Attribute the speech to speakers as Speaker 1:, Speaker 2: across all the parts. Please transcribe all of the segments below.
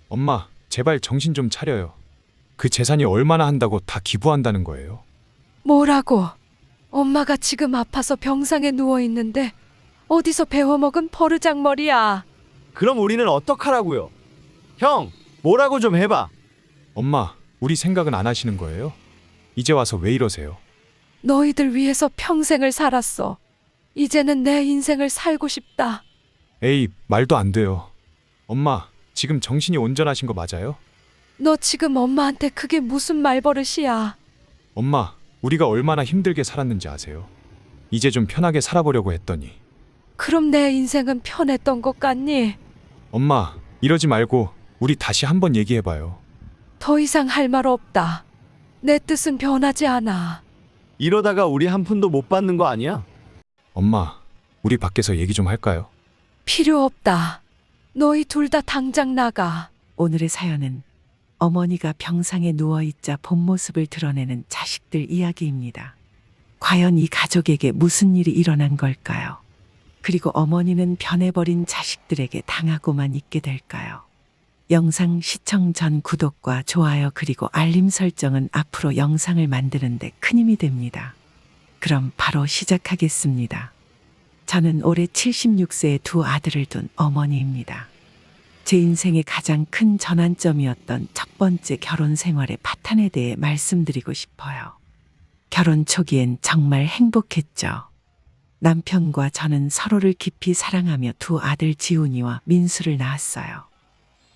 Speaker 1: 엄마, 제발 정신 좀 차려요. 그 재산이 얼마나 한다고 다 기부한다는 거예요?
Speaker 2: 뭐라고? 엄마가 지금 아파서 병상에 누워 있는데 어디서 배워먹은 버르장머리야.
Speaker 3: 그럼 우리는 어떡하라고요? 형, 뭐라고 좀 해봐.
Speaker 1: 엄마, 우리 생각은 안 하시는 거예요? 이제 와서 왜 이러세요?
Speaker 2: 너희들 위해서 평생을 살았어. 이제는 내 인생을 살고 싶다.
Speaker 1: 에이, 말도 안 돼요. 엄마, 지금 정신이 온전하신 거 맞아요?
Speaker 2: 너 지금 엄마한테 그게 무슨 말버릇이야.
Speaker 1: 엄마, 우리가 얼마나 힘들게 살았는지 아세요? 이제 좀 편하게 살아보려고 했더니.
Speaker 2: 그럼 내 인생은 편했던 것 같니?
Speaker 1: 엄마, 이러지 말고 우리 다시 한번 얘기해봐요.
Speaker 2: 더 이상 할 말 없다. 내 뜻은 변하지 않아.
Speaker 3: 이러다가 우리 한 푼도 못 받는 거 아니야?
Speaker 1: 엄마, 우리 밖에서 얘기 좀 할까요?
Speaker 2: 필요 없다. 너희 둘 다 당장 나가.
Speaker 4: 오늘의 사연은 어머니가 병상에 누워있자 본 모습을 드러내는 자식들 이야기입니다. 과연 이 가족에게 무슨 일이 일어난 걸까요? 그리고 어머니는 변해버린 자식들에게 당하고만 있게 될까요? 영상 시청 전 구독과 좋아요 그리고 알림 설정은 앞으로 영상을 만드는데 큰 힘이 됩니다. 그럼 바로 시작하겠습니다. 저는 올해 76세의 두 아들을 둔 어머니입니다. 제 인생의 가장 큰 전환점이었던 첫 번째 결혼 생활의 파탄에 대해 말씀드리고 싶어요. 결혼 초기엔 정말 행복했죠. 남편과 저는 서로를 깊이 사랑하며 두 아들 지훈이와 민수를 낳았어요.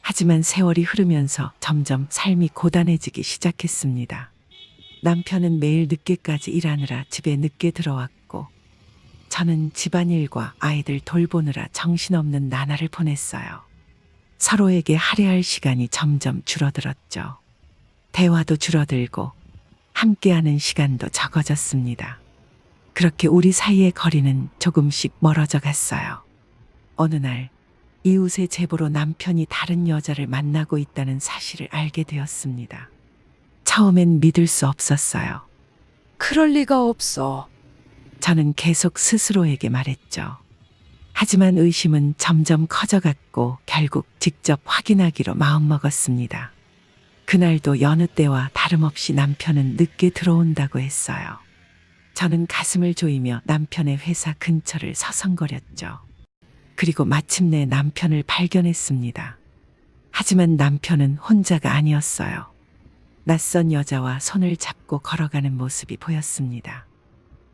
Speaker 4: 하지만 세월이 흐르면서 점점 삶이 고단해지기 시작했습니다. 남편은 매일 늦게까지 일하느라 집에 늦게 들어왔고, 저는 집안일과 아이들 돌보느라 정신없는 나날을 보냈어요. 서로에게 할애할 시간이 점점 줄어들었죠. 대화도 줄어들고 함께하는 시간도 적어졌습니다. 그렇게 우리 사이의 거리는 조금씩 멀어져 갔어요. 어느 날 이웃의 제보로 남편이 다른 여자를 만나고 있다는 사실을 알게 되었습니다. 처음엔 믿을 수 없었어요.
Speaker 2: 그럴 리가 없어.
Speaker 4: 저는 계속 스스로에게 말했죠. 하지만 의심은 점점 커져갔고 결국 직접 확인하기로 마음먹었습니다. 그날도 여느 때와 다름없이 남편은 늦게 들어온다고 했어요. 저는 가슴을 조이며 남편의 회사 근처를 서성거렸죠. 그리고 마침내 남편을 발견했습니다. 하지만 남편은 혼자가 아니었어요. 낯선 여자와 손을 잡고 걸어가는 모습이 보였습니다.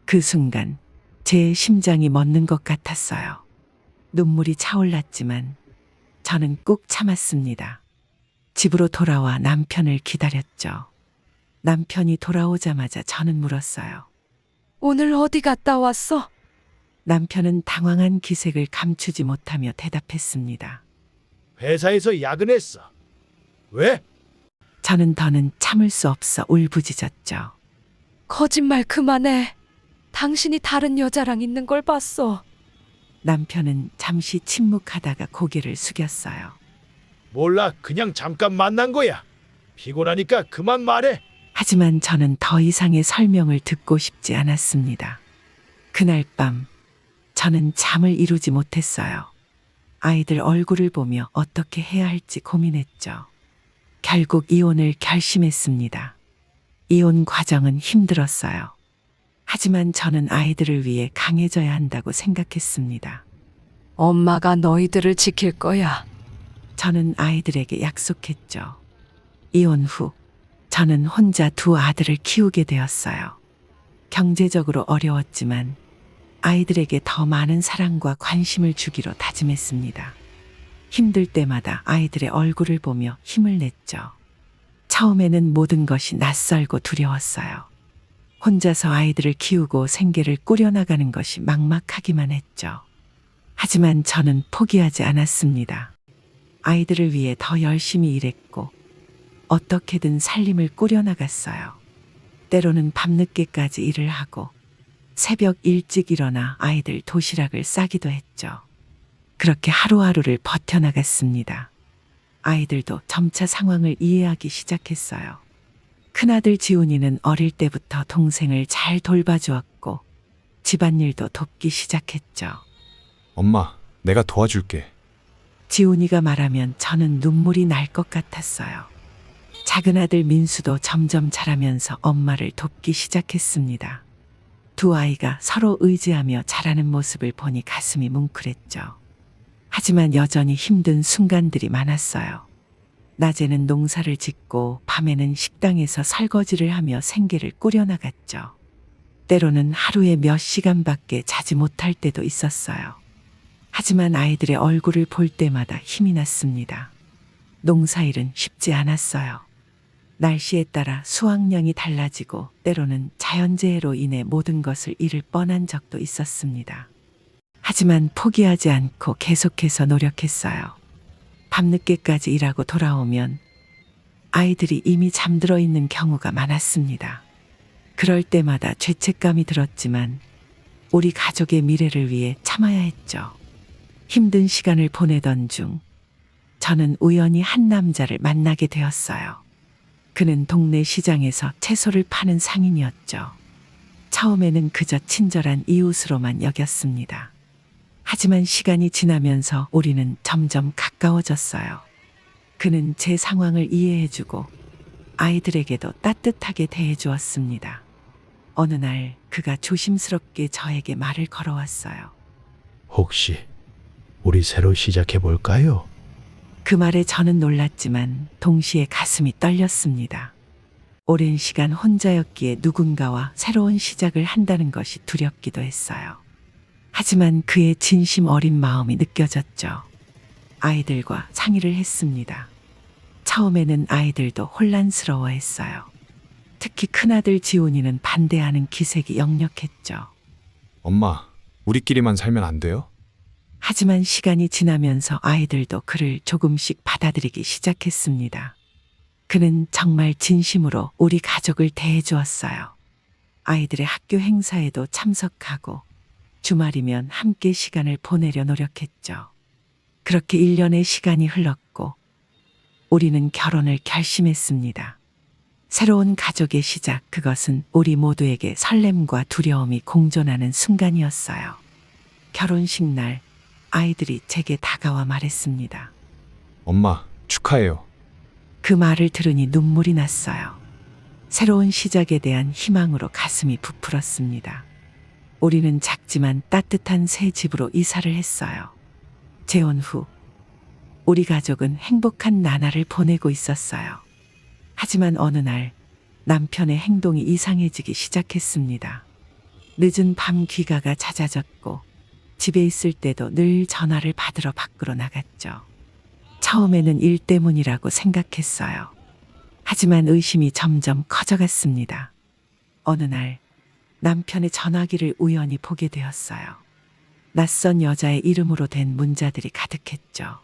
Speaker 4: 그 순간 제 심장이 멎는 것 같았어요. 눈물이 차올랐지만 저는 꾹 참았습니다. 집으로 돌아와 남편을 기다렸죠. 남편이 돌아오자마자 저는 물었어요.
Speaker 2: 오늘 어디 갔다 왔어?
Speaker 4: 남편은 당황한 기색을 감추지 못하며 대답했습니다.
Speaker 5: 회사에서 야근했어. 왜?
Speaker 4: 저는 더는 참을 수 없어 울부짖었죠.
Speaker 2: 거짓말 그만해. 당신이 다른 여자랑 있는 걸 봤어.
Speaker 4: 남편은 잠시 침묵하다가 고개를 숙였어요.
Speaker 5: 몰라, 그냥 잠깐 만난 거야. 피곤하니까 그만 말해.
Speaker 4: 하지만 저는 더 이상의 설명을 듣고 싶지 않았습니다. 그날 밤 저는 잠을 이루지 못했어요. 아이들 얼굴을 보며 어떻게 해야 할지 고민했죠. 결국 이혼을 결심했습니다. 이혼 과정은 힘들었어요. 하지만 저는 아이들을 위해 강해져야 한다고 생각했습니다.
Speaker 2: 엄마가 너희들을 지킬 거야.
Speaker 4: 저는 아이들에게 약속했죠. 이혼 후 저는 혼자 두 아들을 키우게 되었어요. 경제적으로 어려웠지만 아이들에게 더 많은 사랑과 관심을 주기로 다짐했습니다. 힘들 때마다 아이들의 얼굴을 보며 힘을 냈죠. 처음에는 모든 것이 낯설고 두려웠어요. 혼자서 아이들을 키우고 생계를 꾸려나가는 것이 막막하기만 했죠. 하지만 저는 포기하지 않았습니다. 아이들을 위해 더 열심히 일했고 어떻게든 살림을 꾸려나갔어요. 때로는 밤늦게까지 일을 하고 새벽 일찍 일어나 아이들 도시락을 싸기도 했죠. 그렇게 하루하루를 버텨나갔습니다. 아이들도 점차 상황을 이해하기 시작했어요. 큰아들 지훈이는 어릴 때부터 동생을 잘 돌봐주었고 집안일도 돕기 시작했죠.
Speaker 1: 엄마, 내가 도와줄게.
Speaker 4: 지훈이가 말하면 저는 눈물이 날 것 같았어요. 작은 아들 민수도 점점 자라면서 엄마를 돕기 시작했습니다. 두 아이가 서로 의지하며 자라는 모습을 보니 가슴이 뭉클했죠. 하지만 여전히 힘든 순간들이 많았어요. 낮에는 농사를 짓고 밤에는 식당에서 설거지를 하며 생계를 꾸려나갔죠. 때로는 하루에 몇 시간밖에 자지 못할 때도 있었어요. 하지만 아이들의 얼굴을 볼 때마다 힘이 났습니다. 농사일은 쉽지 않았어요. 날씨에 따라 수확량이 달라지고 때로는 자연재해로 인해 모든 것을 잃을 뻔한 적도 있었습니다. 하지만 포기하지 않고 계속해서 노력했어요. 밤늦게까지 일하고 돌아오면 아이들이 이미 잠들어 있는 경우가 많았습니다. 그럴 때마다 죄책감이 들었지만 우리 가족의 미래를 위해 참아야 했죠. 힘든 시간을 보내던 중 저는 우연히 한 남자를 만나게 되었어요. 그는 동네 시장에서 채소를 파는 상인이었죠. 처음에는 그저 친절한 이웃으로만 여겼습니다. 하지만 시간이 지나면서 우리는 점점 가까워졌어요. 그는 제 상황을 이해해주고 아이들에게도 따뜻하게 대해주었습니다. 어느 날 그가 조심스럽게 저에게 말을 걸어왔어요.
Speaker 5: 혹시 우리 새로 시작해 볼까요?
Speaker 4: 그 말에 저는 놀랐지만 동시에 가슴이 떨렸습니다. 오랜 시간 혼자였기에 누군가와 새로운 시작을 한다는 것이 두렵기도 했어요. 하지만 그의 진심 어린 마음이 느껴졌죠. 아이들과 상의를 했습니다. 처음에는 아이들도 혼란스러워했어요. 특히 큰아들 지훈이는 반대하는 기색이 역력했죠.
Speaker 1: 엄마, 우리끼리만 살면 안 돼요?
Speaker 4: 하지만 시간이 지나면서 아이들도 그를 조금씩 받아들이기 시작했습니다. 그는 정말 진심으로 우리 가족을 대해주었어요. 아이들의 학교 행사에도 참석하고 주말이면 함께 시간을 보내려 노력했죠. 그렇게 1년의 시간이 흘렀고 우리는 결혼을 결심했습니다. 새로운 가족의 시작, 그것은 우리 모두에게 설렘과 두려움이 공존하는 순간이었어요. 결혼식 날 아이들이 제게 다가와 말했습니다.
Speaker 1: 엄마, 축하해요.
Speaker 4: 그 말을 들으니 눈물이 났어요. 새로운 시작에 대한 희망으로 가슴이 부풀었습니다. 우리는 작지만 따뜻한 새 집으로 이사를 했어요. 재혼 후 우리 가족은 행복한 나날을 보내고 있었어요. 하지만 어느 날 남편의 행동이 이상해지기 시작했습니다. 늦은 밤 귀가가 잦아졌고 집에 있을 때도 늘 전화를 받으러 밖으로 나갔죠. 처음에는 일 때문이라고 생각했어요. 하지만 의심이 점점 커져갔습니다. 어느 날 남편의 전화기를 우연히 보게 되었어요. 낯선 여자의 이름으로 된 문자들이 가득했죠.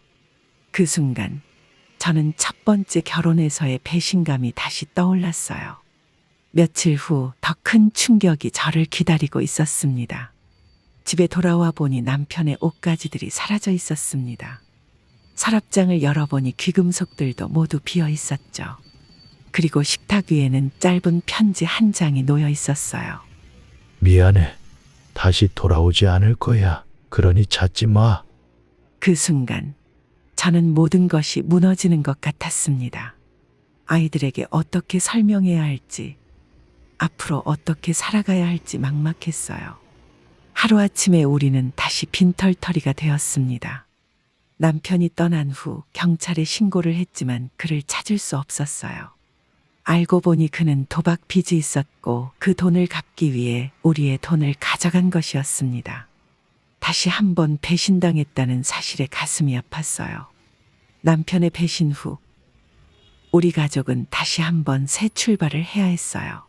Speaker 4: 그 순간 저는 첫 번째 결혼에서의 배신감이 다시 떠올랐어요. 며칠 후 더 큰 충격이 저를 기다리고 있었습니다. 집에 돌아와 보니 남편의 옷가지들이 사라져 있었습니다. 서랍장을 열어보니 귀금속들도 모두 비어 있었죠. 그리고 식탁 위에는 짧은 편지 한 장이 놓여 있었어요.
Speaker 5: 미안해. 다시 돌아오지 않을 거야. 그러니 찾지 마.
Speaker 4: 그 순간 저는 모든 것이 무너지는 것 같았습니다. 아이들에게 어떻게 설명해야 할지, 앞으로 어떻게 살아가야 할지 막막했어요. 하루아침에 우리는 다시 빈털터리가 되었습니다. 남편이 떠난 후 경찰에 신고를 했지만 그를 찾을 수 없었어요. 알고 보니 그는 도박 빚이 있었고 그 돈을 갚기 위해 우리의 돈을 가져간 것이었습니다. 다시 한번 배신당했다는 사실에 가슴이 아팠어요. 남편의 배신 후 우리 가족은 다시 한번 새 출발을 해야 했어요.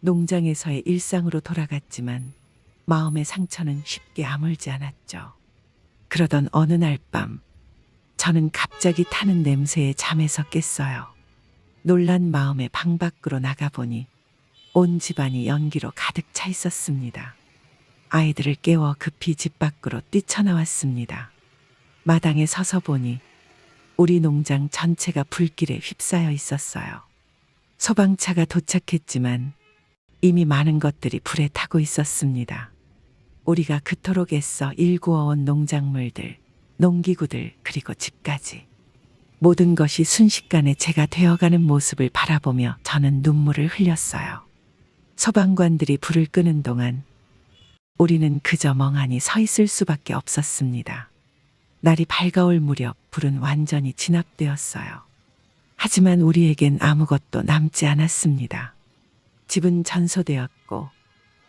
Speaker 4: 농장에서의 일상으로 돌아갔지만 마음의 상처는 쉽게 아물지 않았죠. 그러던 어느 날 밤 저는 갑자기 타는 냄새에 잠에서 깼어요. 놀란 마음에 방 밖으로 나가보니 온 집안이 연기로 가득 차 있었습니다. 아이들을 깨워 급히 집 밖으로 뛰쳐나왔습니다. 마당에 서서 보니 우리 농장 전체가 불길에 휩싸여 있었어요. 소방차가 도착했지만 이미 많은 것들이 불에 타고 있었습니다. 우리가 그토록 애써 일구어온 농작물들, 농기구들, 그리고 집까지. 모든 것이 순식간에 제가 되어가는 모습을 바라보며 저는 눈물을 흘렸어요. 소방관들이 불을 끄는 동안 우리는 그저 멍하니 서 있을 수밖에 없었습니다. 날이 밝아올 무렵 불은 완전히 진압되었어요. 하지만 우리에겐 아무것도 남지 않았습니다. 집은 전소되었고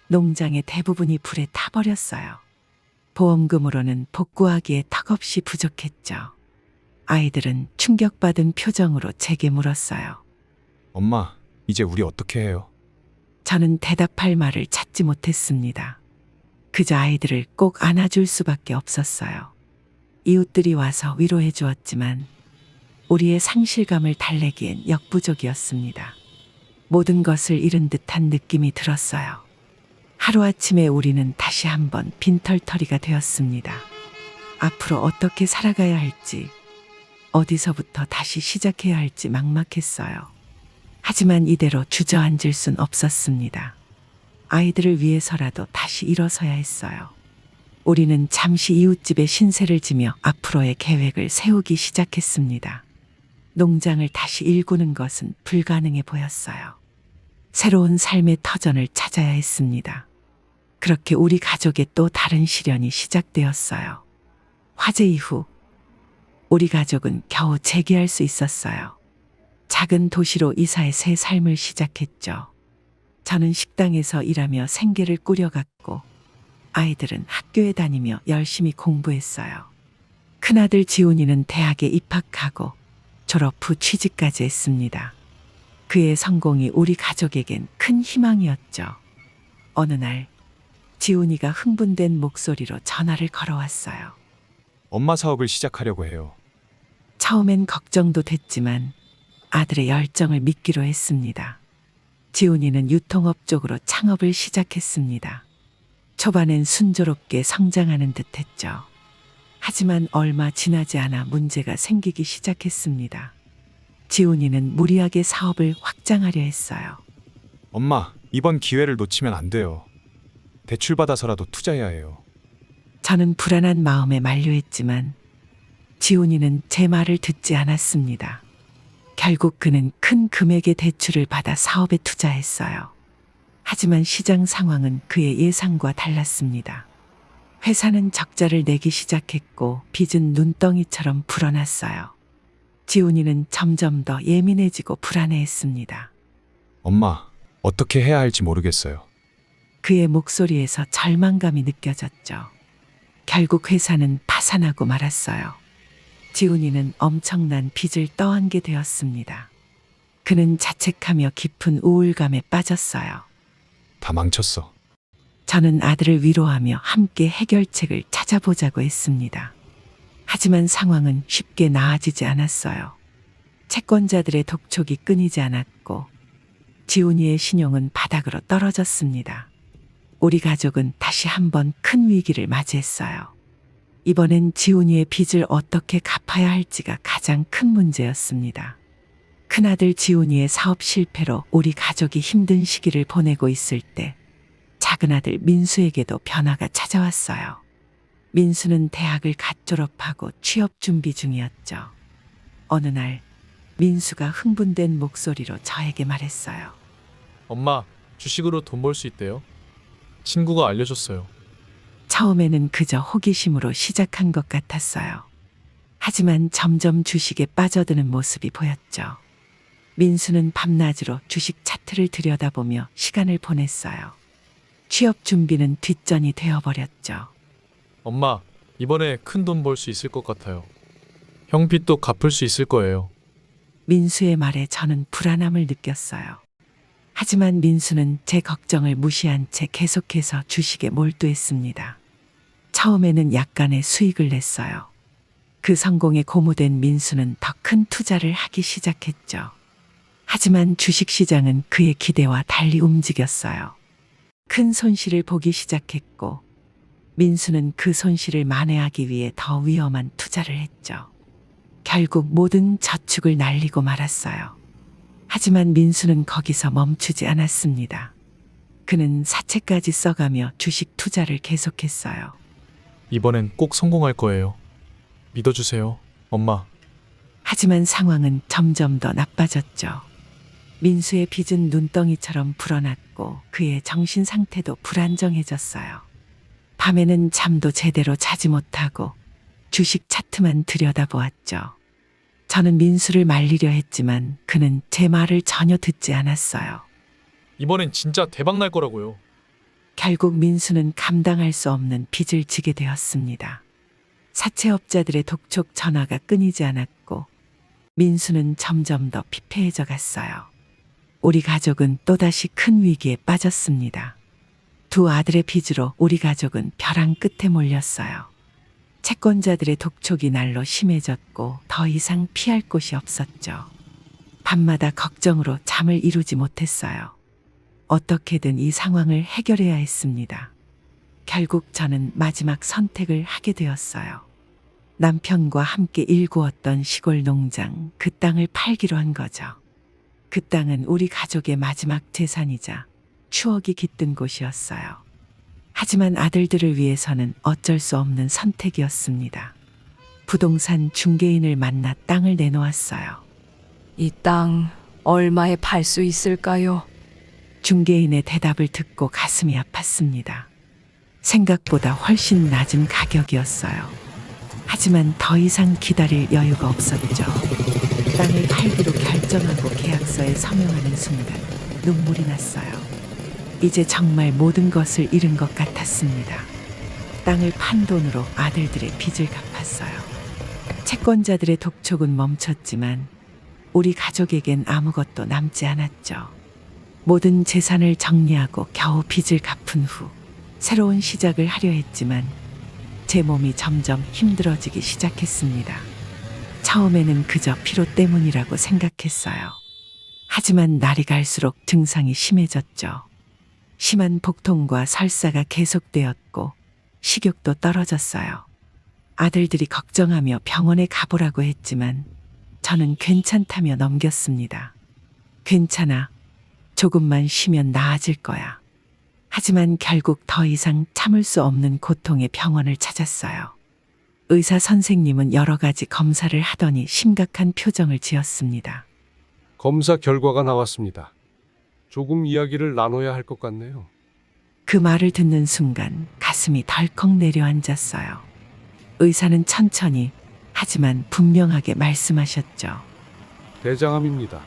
Speaker 4: 농장의 대부분이 불에 타버렸어요. 보험금으로는 복구하기에 턱없이 부족했죠. 아이들은 충격받은 표정으로 제게 물었어요.
Speaker 1: 엄마, 이제 우리 어떻게 해요?
Speaker 4: 저는 대답할 말을 찾지 못했습니다. 그저 아이들을 꼭 안아줄 수밖에 없었어요. 이웃들이 와서 위로해 주었지만 우리의 상실감을 달래기엔 역부족이었습니다. 모든 것을 잃은 듯한 느낌이 들었어요. 하루아침에 우리는 다시 한번 빈털터리가 되었습니다. 앞으로 어떻게 살아가야 할지, 어디서부터 다시 시작해야 할지 막막했어요. 하지만 이대로 주저앉을 순 없었습니다. 아이들을 위해서라도 다시 일어서야 했어요. 우리는 잠시 이웃집에 신세를 지며 앞으로의 계획을 세우기 시작했습니다. 농장을 다시 일구는 것은 불가능해 보였어요. 새로운 삶의 터전을 찾아야 했습니다. 그렇게 우리 가족의 또 다른 시련이 시작되었어요. 화재 이후 우리 가족은 겨우 재기할 수 있었어요. 작은 도시로 이사해 새 삶을 시작했죠. 저는 식당에서 일하며 생계를 꾸려갔고 아이들은 학교에 다니며 열심히 공부했어요. 큰아들 지훈이는 대학에 입학하고 졸업 후 취직까지 했습니다. 그의 성공이 우리 가족에겐 큰 희망이었죠. 어느 날 지훈이가 흥분된 목소리로 전화를 걸어왔어요.
Speaker 1: 엄마 사업을 시작하려고 해요.
Speaker 4: 처음엔 걱정도 됐지만 아들의 열정을 믿기로 했습니다. 지훈이는 유통업 쪽으로 창업을 시작했습니다. 초반엔 순조롭게 성장하는 듯했죠. 하지만 얼마 지나지 않아 문제가 생기기 시작했습니다. 지훈이는 무리하게 사업을 확장하려 했어요.
Speaker 1: 엄마, 이번 기회를 놓치면 안 돼요. 대출받아서라도 투자해야 해요.
Speaker 4: 저는 불안한 마음에 만류했지만 지훈이는 제 말을 듣지 않았습니다. 결국 그는 큰 금액의 대출을 받아 사업에 투자했어요. 하지만 시장 상황은 그의 예상과 달랐습니다. 회사는 적자를 내기 시작했고 빚은 눈덩이처럼 불어났어요. 지훈이는 점점 더 예민해지고 불안해했습니다.
Speaker 1: 엄마, 어떻게 해야 할지 모르겠어요.
Speaker 4: 그의 목소리에서 절망감이 느껴졌죠. 결국 회사는 파산하고 말았어요. 지훈이는 엄청난 빚을 떠안게 되었습니다. 그는 자책하며 깊은 우울감에 빠졌어요.
Speaker 1: 다 망쳤어.
Speaker 4: 저는 아들을 위로하며 함께 해결책을 찾아보자고 했습니다. 하지만 상황은 쉽게 나아지지 않았어요. 채권자들의 독촉이 끊이지 않았고 지훈이의 신용은 바닥으로 떨어졌습니다. 우리 가족은 다시 한번 큰 위기를 맞이했어요. 이번엔 지훈이의 빚을 어떻게 갚아야 할지가 가장 큰 문제였습니다. 큰아들 지훈이의 사업 실패로 우리 가족이 힘든 시기를 보내고 있을 때 작은아들 민수에게도 변화가 찾아왔어요. 민수는 대학을 갓 졸업하고 취업 준비 중이었죠. 어느 날 민수가 흥분된 목소리로 저에게 말했어요.
Speaker 6: 엄마, 주식으로 돈 벌 수 있대요. 친구가 알려줬어요.
Speaker 4: 처음에는 그저 호기심으로 시작한 것 같았어요. 하지만 점점 주식에 빠져드는 모습이 보였죠. 민수는 밤낮으로 주식 차트를 들여다보며 시간을 보냈어요. 취업 준비는 뒷전이 되어버렸죠.
Speaker 6: 엄마, 이번에 큰 돈 벌 수 있을 것 같아요. 형 빚도 갚을 수 있을 거예요.
Speaker 4: 민수의 말에 저는 불안함을 느꼈어요. 하지만 민수는 제 걱정을 무시한 채 계속해서 주식에 몰두했습니다. 처음에는 약간의 수익을 냈어요. 그 성공에 고무된 민수는 더 큰 투자를 하기 시작했죠. 하지만 주식시장은 그의 기대와 달리 움직였어요. 큰 손실을 보기 시작했고 민수는 그 손실을 만회하기 위해 더 위험한 투자를 했죠. 결국 모든 저축을 날리고 말았어요. 하지만 민수는 거기서 멈추지 않았습니다. 그는 사채까지 써가며 주식 투자를 계속했어요.
Speaker 6: 이번엔 꼭 성공할 거예요. 믿어주세요, 엄마.
Speaker 4: 하지만 상황은 점점 더 나빠졌죠. 민수의 빚은 눈덩이처럼 불어났고 그의 정신 상태도 불안정해졌어요. 밤에는 잠도 제대로 자지 못하고 주식 차트만 들여다보았죠. 저는 민수를 말리려 했지만 그는 제 말을 전혀 듣지 않았어요.
Speaker 6: 이번엔 진짜 대박 날 거라고요.
Speaker 4: 결국 민수는 감당할 수 없는 빚을 지게 되었습니다. 사채업자들의 독촉 전화가 끊이지 않았고 민수는 점점 더 피폐해져 갔어요. 우리 가족은 또다시 큰 위기에 빠졌습니다. 두 아들의 빚으로 우리 가족은 벼랑 끝에 몰렸어요. 채권자들의 독촉이 날로 심해졌고 더 이상 피할 곳이 없었죠. 밤마다 걱정으로 잠을 이루지 못했어요. 어떻게든 이 상황을 해결해야 했습니다. 결국 저는 마지막 선택을 하게 되었어요. 남편과 함께 일구었던 시골 농장, 그 땅을 팔기로 한 거죠. 그 땅은 우리 가족의 마지막 재산이자 추억이 깃든 곳이었어요. 하지만 아들들을 위해서는 어쩔 수 없는 선택이었습니다. 부동산 중개인을 만나 땅을 내놓았어요.
Speaker 2: 이 땅 얼마에 팔 수 있을까요?
Speaker 4: 중개인의 대답을 듣고 가슴이 아팠습니다. 생각보다 훨씬 낮은 가격이었어요. 하지만 더 이상 기다릴 여유가 없었죠. 땅을 팔기로 결정하고 계약서에 서명하는 순간 눈물이 났어요. 이제 정말 모든 것을 잃은 것 같았습니다. 땅을 판 돈으로 아들들의 빚을 갚았어요. 채권자들의 독촉은 멈췄지만 우리 가족에겐 아무것도 남지 않았죠. 모든 재산을 정리하고 겨우 빚을 갚은 후 새로운 시작을 하려 했지만 제 몸이 점점 힘들어지기 시작했습니다. 처음에는 그저 피로 때문이라고 생각했어요. 하지만 날이 갈수록 증상이 심해졌죠. 심한 복통과 설사가 계속되었고 식욕도 떨어졌어요. 아들들이 걱정하며 병원에 가보라고 했지만 저는 괜찮다며 넘겼습니다. 괜찮아. 조금만 쉬면 나아질 거야. 하지만 결국 더 이상 참을 수 없는 고통의 병원을 찾았어요. 의사 선생님은 여러 가지 검사를 하더니 심각한 표정을 지었습니다.
Speaker 7: 검사 결과가 나왔습니다. 조금 이야기를 나눠야 할 것 같네요.
Speaker 4: 그 말을 듣는 순간 가슴이 덜컥 내려앉았어요. 의사는 천천히 하지만 분명하게 말씀하셨죠.
Speaker 7: 대장암입니다.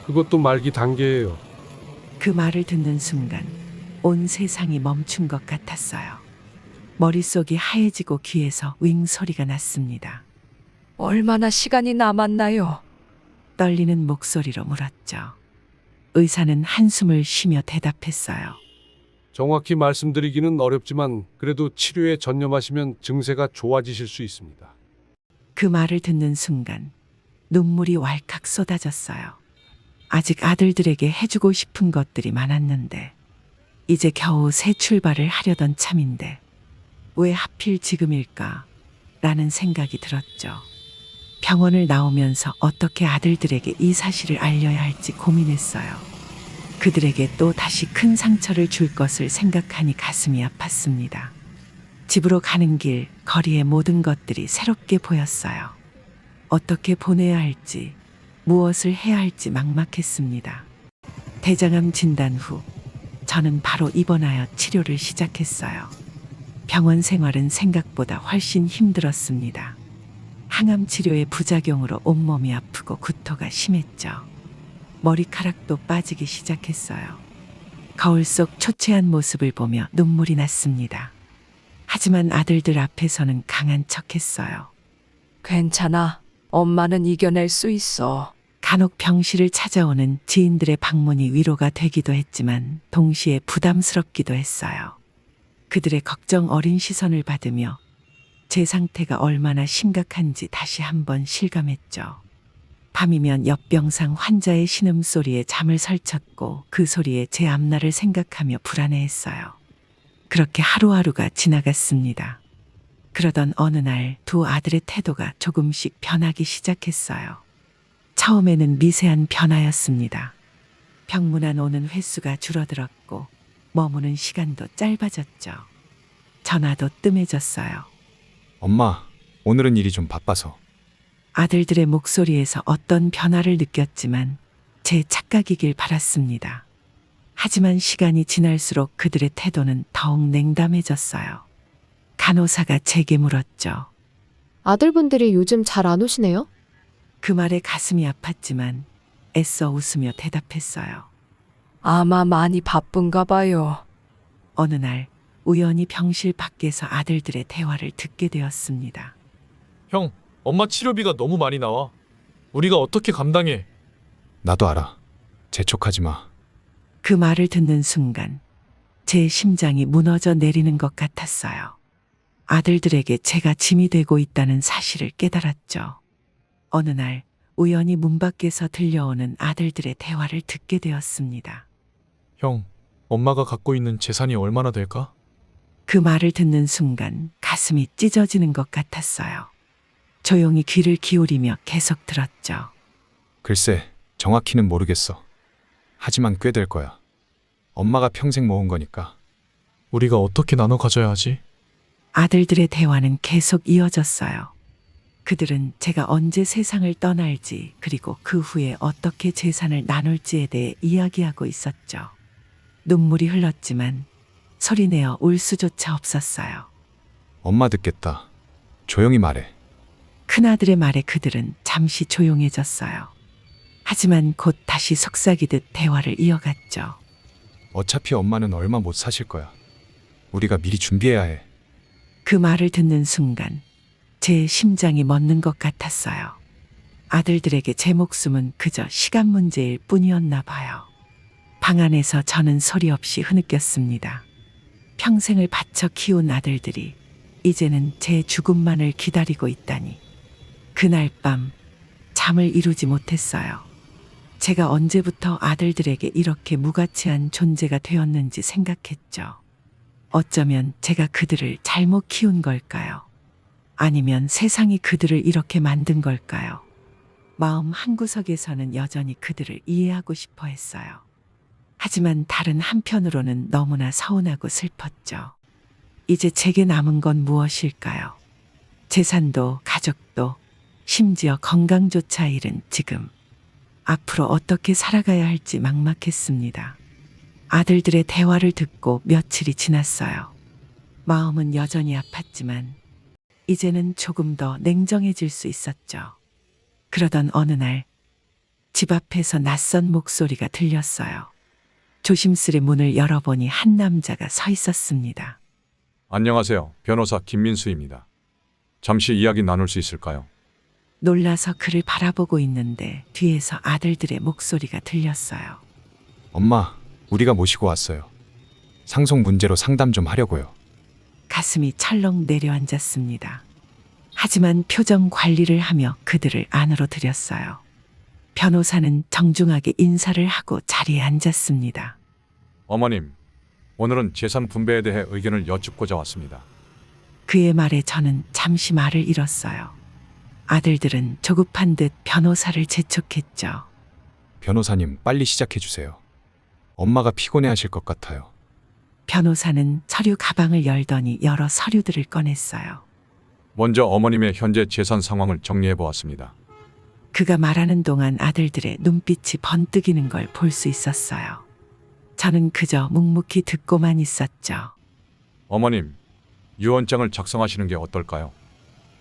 Speaker 7: 그것도 말기 단계예요.
Speaker 4: 그 말을 듣는 순간 온 세상이 멈춘 것 같았어요. 머릿속이 하얘지고 귀에서 윙 소리가 났습니다.
Speaker 2: 얼마나 시간이 남았나요?
Speaker 4: 떨리는 목소리로 물었죠. 의사는 한숨을 쉬며 대답했어요.
Speaker 7: 정확히 말씀드리기는 어렵지만 그래도 치료에 전념하시면 증세가 좋아지실 수 있습니다.
Speaker 4: 그 말을 듣는 순간 눈물이 왈칵 쏟아졌어요. 아직 아들들에게 해주고 싶은 것들이 많았는데 이제 겨우 새 출발을 하려던 참인데 왜 하필 지금일까? 라는 생각이 들었죠. 병원을 나오면서 어떻게 아들들에게 이 사실을 알려야 할지 고민했어요. 그들에게 또 다시 큰 상처를 줄 것을 생각하니 가슴이 아팠습니다. 집으로 가는 길, 거리의 모든 것들이 새롭게 보였어요. 어떻게 보내야 할지, 무엇을 해야 할지 막막했습니다. 대장암 진단 후 저는 바로 입원하여 치료를 시작했어요. 병원 생활은 생각보다 훨씬 힘들었습니다. 항암 치료의 부작용으로 온몸이 아프고 구토가 심했죠. 머리카락도 빠지기 시작했어요. 거울 속 초췌한 모습을 보며 눈물이 났습니다. 하지만 아들들 앞에서는 강한 척했어요.
Speaker 2: 괜찮아. 엄마는 이겨낼 수 있어.
Speaker 4: 간혹 병실을 찾아오는 지인들의 방문이 위로가 되기도 했지만 동시에 부담스럽기도 했어요. 그들의 걱정 어린 시선을 받으며 제 상태가 얼마나 심각한지 다시 한번 실감했죠. 밤이면 옆병상 환자의 신음소리에 잠을 설쳤고 그 소리에 제 앞날을 생각하며 불안해했어요. 그렇게 하루하루가 지나갔습니다. 그러던 어느 날 두 아들의 태도가 조금씩 변하기 시작했어요. 처음에는 미세한 변화였습니다. 병문안 오는 횟수가 줄어들었고 머무는 시간도 짧아졌죠. 전화도 뜸해졌어요.
Speaker 1: 엄마, 오늘은 일이 좀 바빠서.
Speaker 4: 아들들의 목소리에서 어떤 변화를 느꼈지만 제 착각이길 바랐습니다. 하지만 시간이 지날수록 그들의 태도는 더욱 냉담해졌어요. 간호사가 제게 물었죠.
Speaker 8: 아들분들이 요즘 잘 안 오시네요?
Speaker 4: 그 말에 가슴이 아팠지만 애써 웃으며 대답했어요.
Speaker 2: 아마 많이 바쁜가 봐요.
Speaker 4: 어느 날 우연히 병실 밖에서 아들들의 대화를 듣게 되었습니다.
Speaker 6: 형, 엄마 치료비가 너무 많이 나와. 우리가 어떻게 감당해?
Speaker 1: 나도 알아. 재촉하지 마.
Speaker 4: 그 말을 듣는 순간 제 심장이 무너져 내리는 것 같았어요. 아들들에게 제가 짐이 되고 있다는 사실을 깨달았죠. 어느 날 우연히 문 밖에서 들려오는 아들들의 대화를 듣게 되었습니다.
Speaker 6: 형, 엄마가 갖고 있는 재산이 얼마나 될까?
Speaker 4: 그 말을 듣는 순간 가슴이 찢어지는 것 같았어요. 조용히 귀를 기울이며 계속 들었죠.
Speaker 1: 글쎄, 정확히는 모르겠어. 하지만 꽤 될 거야. 엄마가 평생 모은 거니까.
Speaker 6: 우리가 어떻게 나눠 가져야 하지?
Speaker 4: 아들들의 대화는 계속 이어졌어요. 그들은 제가 언제 세상을 떠날지 그리고 그 후에 어떻게 재산을 나눌지에 대해 이야기하고 있었죠. 눈물이 흘렀지만 소리내어 울 수조차 없었어요.
Speaker 1: 엄마 듣겠다. 조용히 말해.
Speaker 4: 큰아들의 말에 그들은 잠시 조용해졌어요. 하지만 곧 다시 속삭이듯 대화를 이어갔죠.
Speaker 1: 어차피 엄마는 얼마 못 사실 거야. 우리가 미리 준비해야 해.
Speaker 4: 그 말을 듣는 순간 제 심장이 멎는 것 같았어요. 아들들에게 제 목숨은 그저 시간 문제일 뿐이었나 봐요. 방 안에서 저는 소리 없이 흐느꼈습니다. 평생을 바쳐 키운 아들들이 이제는 제 죽음만을 기다리고 있다니. 그날 밤 잠을 이루지 못했어요. 제가 언제부터 아들들에게 이렇게 무가치한 존재가 되었는지 생각했죠. 어쩌면 제가 그들을 잘못 키운 걸까요? 아니면 세상이 그들을 이렇게 만든 걸까요? 마음 한구석에서는 여전히 그들을 이해하고 싶어 했어요. 하지만 다른 한편으로는 너무나 서운하고 슬펐죠. 이제 제게 남은 건 무엇일까요? 재산도 가족도 심지어 건강조차 잃은 지금. 앞으로 어떻게 살아가야 할지 막막했습니다. 아들들의 대화를 듣고 며칠이 지났어요. 마음은 여전히 아팠지만 이제는 조금 더 냉정해질 수 있었죠. 그러던 어느 날 집 앞에서 낯선 목소리가 들렸어요. 조심스레 문을 열어보니 한 남자가 서 있었습니다.
Speaker 9: 안녕하세요. 변호사 김민수입니다. 잠시 이야기 나눌 수 있을까요?
Speaker 4: 놀라서 그를 바라보고 있는데 뒤에서 아들들의 목소리가 들렸어요.
Speaker 1: 엄마, 우리가 모시고 왔어요. 상속 문제로 상담 좀 하려고요.
Speaker 4: 가슴이 철렁 내려앉았습니다. 하지만 표정 관리를 하며 그들을 안으로 들였어요. 변호사는 정중하게 인사를 하고 자리에 앉았습니다.
Speaker 9: 어머님, 오늘은 재산 분배에 대해 의견을 여쭙고자 왔습니다.
Speaker 4: 그의 말에 저는 잠시 말을 잃었어요. 아들들은 조급한 듯 변호사를 재촉했죠.
Speaker 1: 변호사님, 빨리 시작해 주세요. 엄마가 피곤해 하실 것 같아요.
Speaker 4: 변호사는 서류 가방을 열더니 여러 서류들을 꺼냈어요.
Speaker 9: 먼저 어머님의 현재 재산 상황을 정리해 보았습니다.
Speaker 4: 그가 말하는 동안 아들들의 눈빛이 번뜩이는 걸 볼 수 있었어요. 저는 그저 묵묵히 듣고만 있었죠.
Speaker 9: 어머님, 유언장을 작성하시는 게 어떨까요?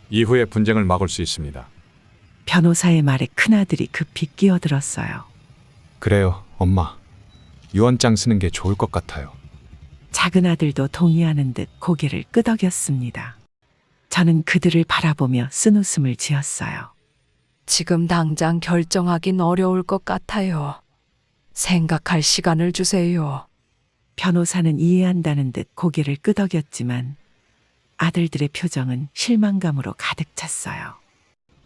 Speaker 9: 이후에 분쟁을 막을 수 있습니다.
Speaker 4: 변호사의 말에 큰아들이 급히 끼어들었어요.
Speaker 1: 그래요, 엄마. 유언장 쓰는 게 좋을 것 같아요.
Speaker 4: 작은 아들도 동의하는 듯 고개를 끄덕였습니다. 저는 그들을 바라보며 쓴웃음을 지었어요.
Speaker 2: 지금 당장 결정하긴 어려울 것 같아요. 생각할 시간을 주세요.
Speaker 4: 변호사는 이해한다는 듯 고개를 끄덕였지만 아들들의 표정은 실망감으로 가득 찼어요.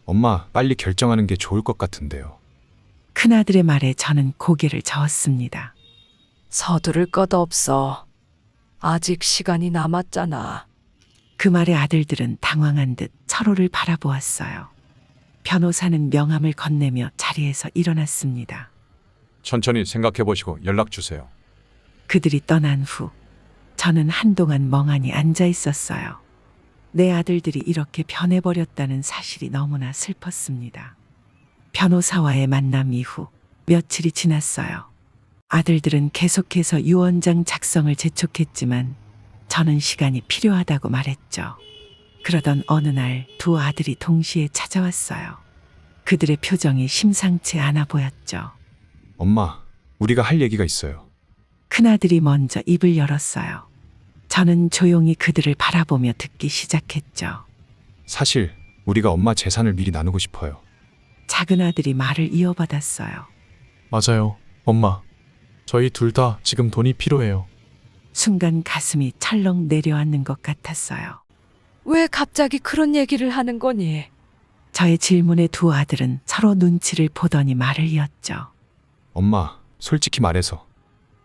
Speaker 1: 엄마, 빨리 결정하는 게 좋을 것 같은데요.
Speaker 4: 큰아들의 말에 저는 고개를 저었습니다.
Speaker 2: 서두를 것 없어. 아직 시간이 남았잖아.
Speaker 4: 그 말에 아들들은 당황한 듯 서로를 바라보았어요. 변호사는 명함을 건네며 자리에서 일어났습니다.
Speaker 9: 천천히 생각해 보시고 연락 주세요.
Speaker 4: 그들이 떠난 후 저는 한동안 멍하니 앉아 있었어요. 내 아들들이 이렇게 변해버렸다는 사실이 너무나 슬펐습니다. 변호사와의 만남 이후 며칠이 지났어요. 아들들은 계속해서 유언장 작성을 재촉했지만 저는 시간이 필요하다고 말했죠. 그러던 어느 날 두 아들이 동시에 찾아왔어요. 그들의 표정이 심상치 않아 보였죠.
Speaker 1: 엄마, 우리가 할 얘기가 있어요.
Speaker 4: 큰아들이 먼저 입을 열었어요. 저는 조용히 그들을 바라보며 듣기 시작했죠.
Speaker 1: 사실 우리가 엄마 재산을 미리 나누고 싶어요.
Speaker 4: 작은아들이 말을 이어받았어요.
Speaker 6: 맞아요. 엄마. 저희 둘 다 지금 돈이 필요해요.
Speaker 4: 순간 가슴이 철렁 내려앉는 것 같았어요.
Speaker 2: 왜 갑자기 그런 얘기를 하는 거니?
Speaker 4: 저의 질문에 두 아들은 서로 눈치를 보더니 말을 이었죠.
Speaker 1: 엄마, 솔직히 말해서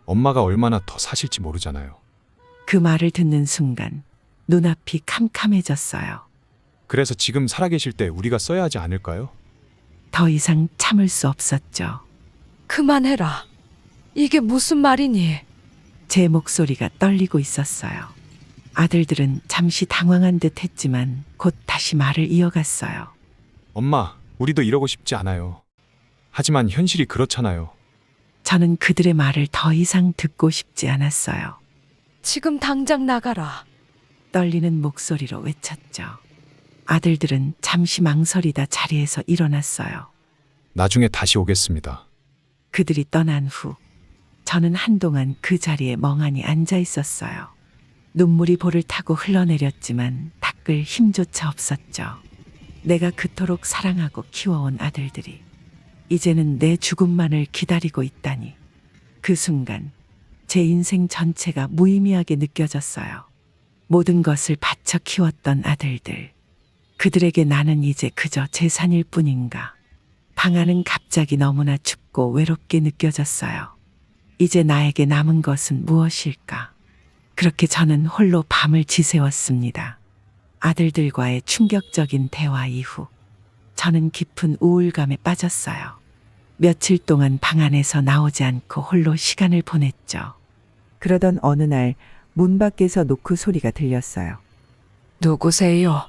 Speaker 1: 엄마가 얼마나 더 사실지 모르잖아요.
Speaker 4: 그 말을 듣는 순간 눈앞이 캄캄해졌어요.
Speaker 1: 그래서 지금 살아계실 때 우리가 써야 하지 않을까요?
Speaker 4: 더 이상 참을 수 없었죠.
Speaker 2: 그만해라. 이게 무슨 말이니?
Speaker 4: 제 목소리가 떨리고 있었어요. 아들들은 잠시 당황한 듯 했지만 곧 다시 말을 이어갔어요.
Speaker 1: 엄마, 우리도 이러고 싶지 않아요. 하지만 현실이 그렇잖아요.
Speaker 4: 저는 그들의 말을 더 이상 듣고 싶지 않았어요.
Speaker 2: 지금 당장 나가라.
Speaker 4: 떨리는 목소리로 외쳤죠. 아들들은 잠시 망설이다 자리에서 일어났어요.
Speaker 1: 나중에 다시 오겠습니다.
Speaker 4: 그들이 떠난 후 저는 한동안 그 자리에 멍하니 앉아 있었어요. 눈물이 볼을 타고 흘러내렸지만 닦을 힘조차 없었죠. 내가 그토록 사랑하고 키워온 아들들이 이제는 내 죽음만을 기다리고 있다니. 그 순간 제 인생 전체가 무의미하게 느껴졌어요. 모든 것을 바쳐 키웠던 아들들. 그들에게 나는 이제 그저 재산일 뿐인가. 방 안은 갑자기 너무나 춥고 외롭게 느껴졌어요. 이제 나에게 남은 것은 무엇일까? 그렇게 저는 홀로 밤을 지새웠습니다. 아들들과의 충격적인 대화 이후 저는 깊은 우울감에 빠졌어요. 며칠 동안 방 안에서 나오지 않고 홀로 시간을 보냈죠.
Speaker 10: 그러던 어느 날 문 밖에서 노크 소리가 들렸어요.
Speaker 2: 누구세요?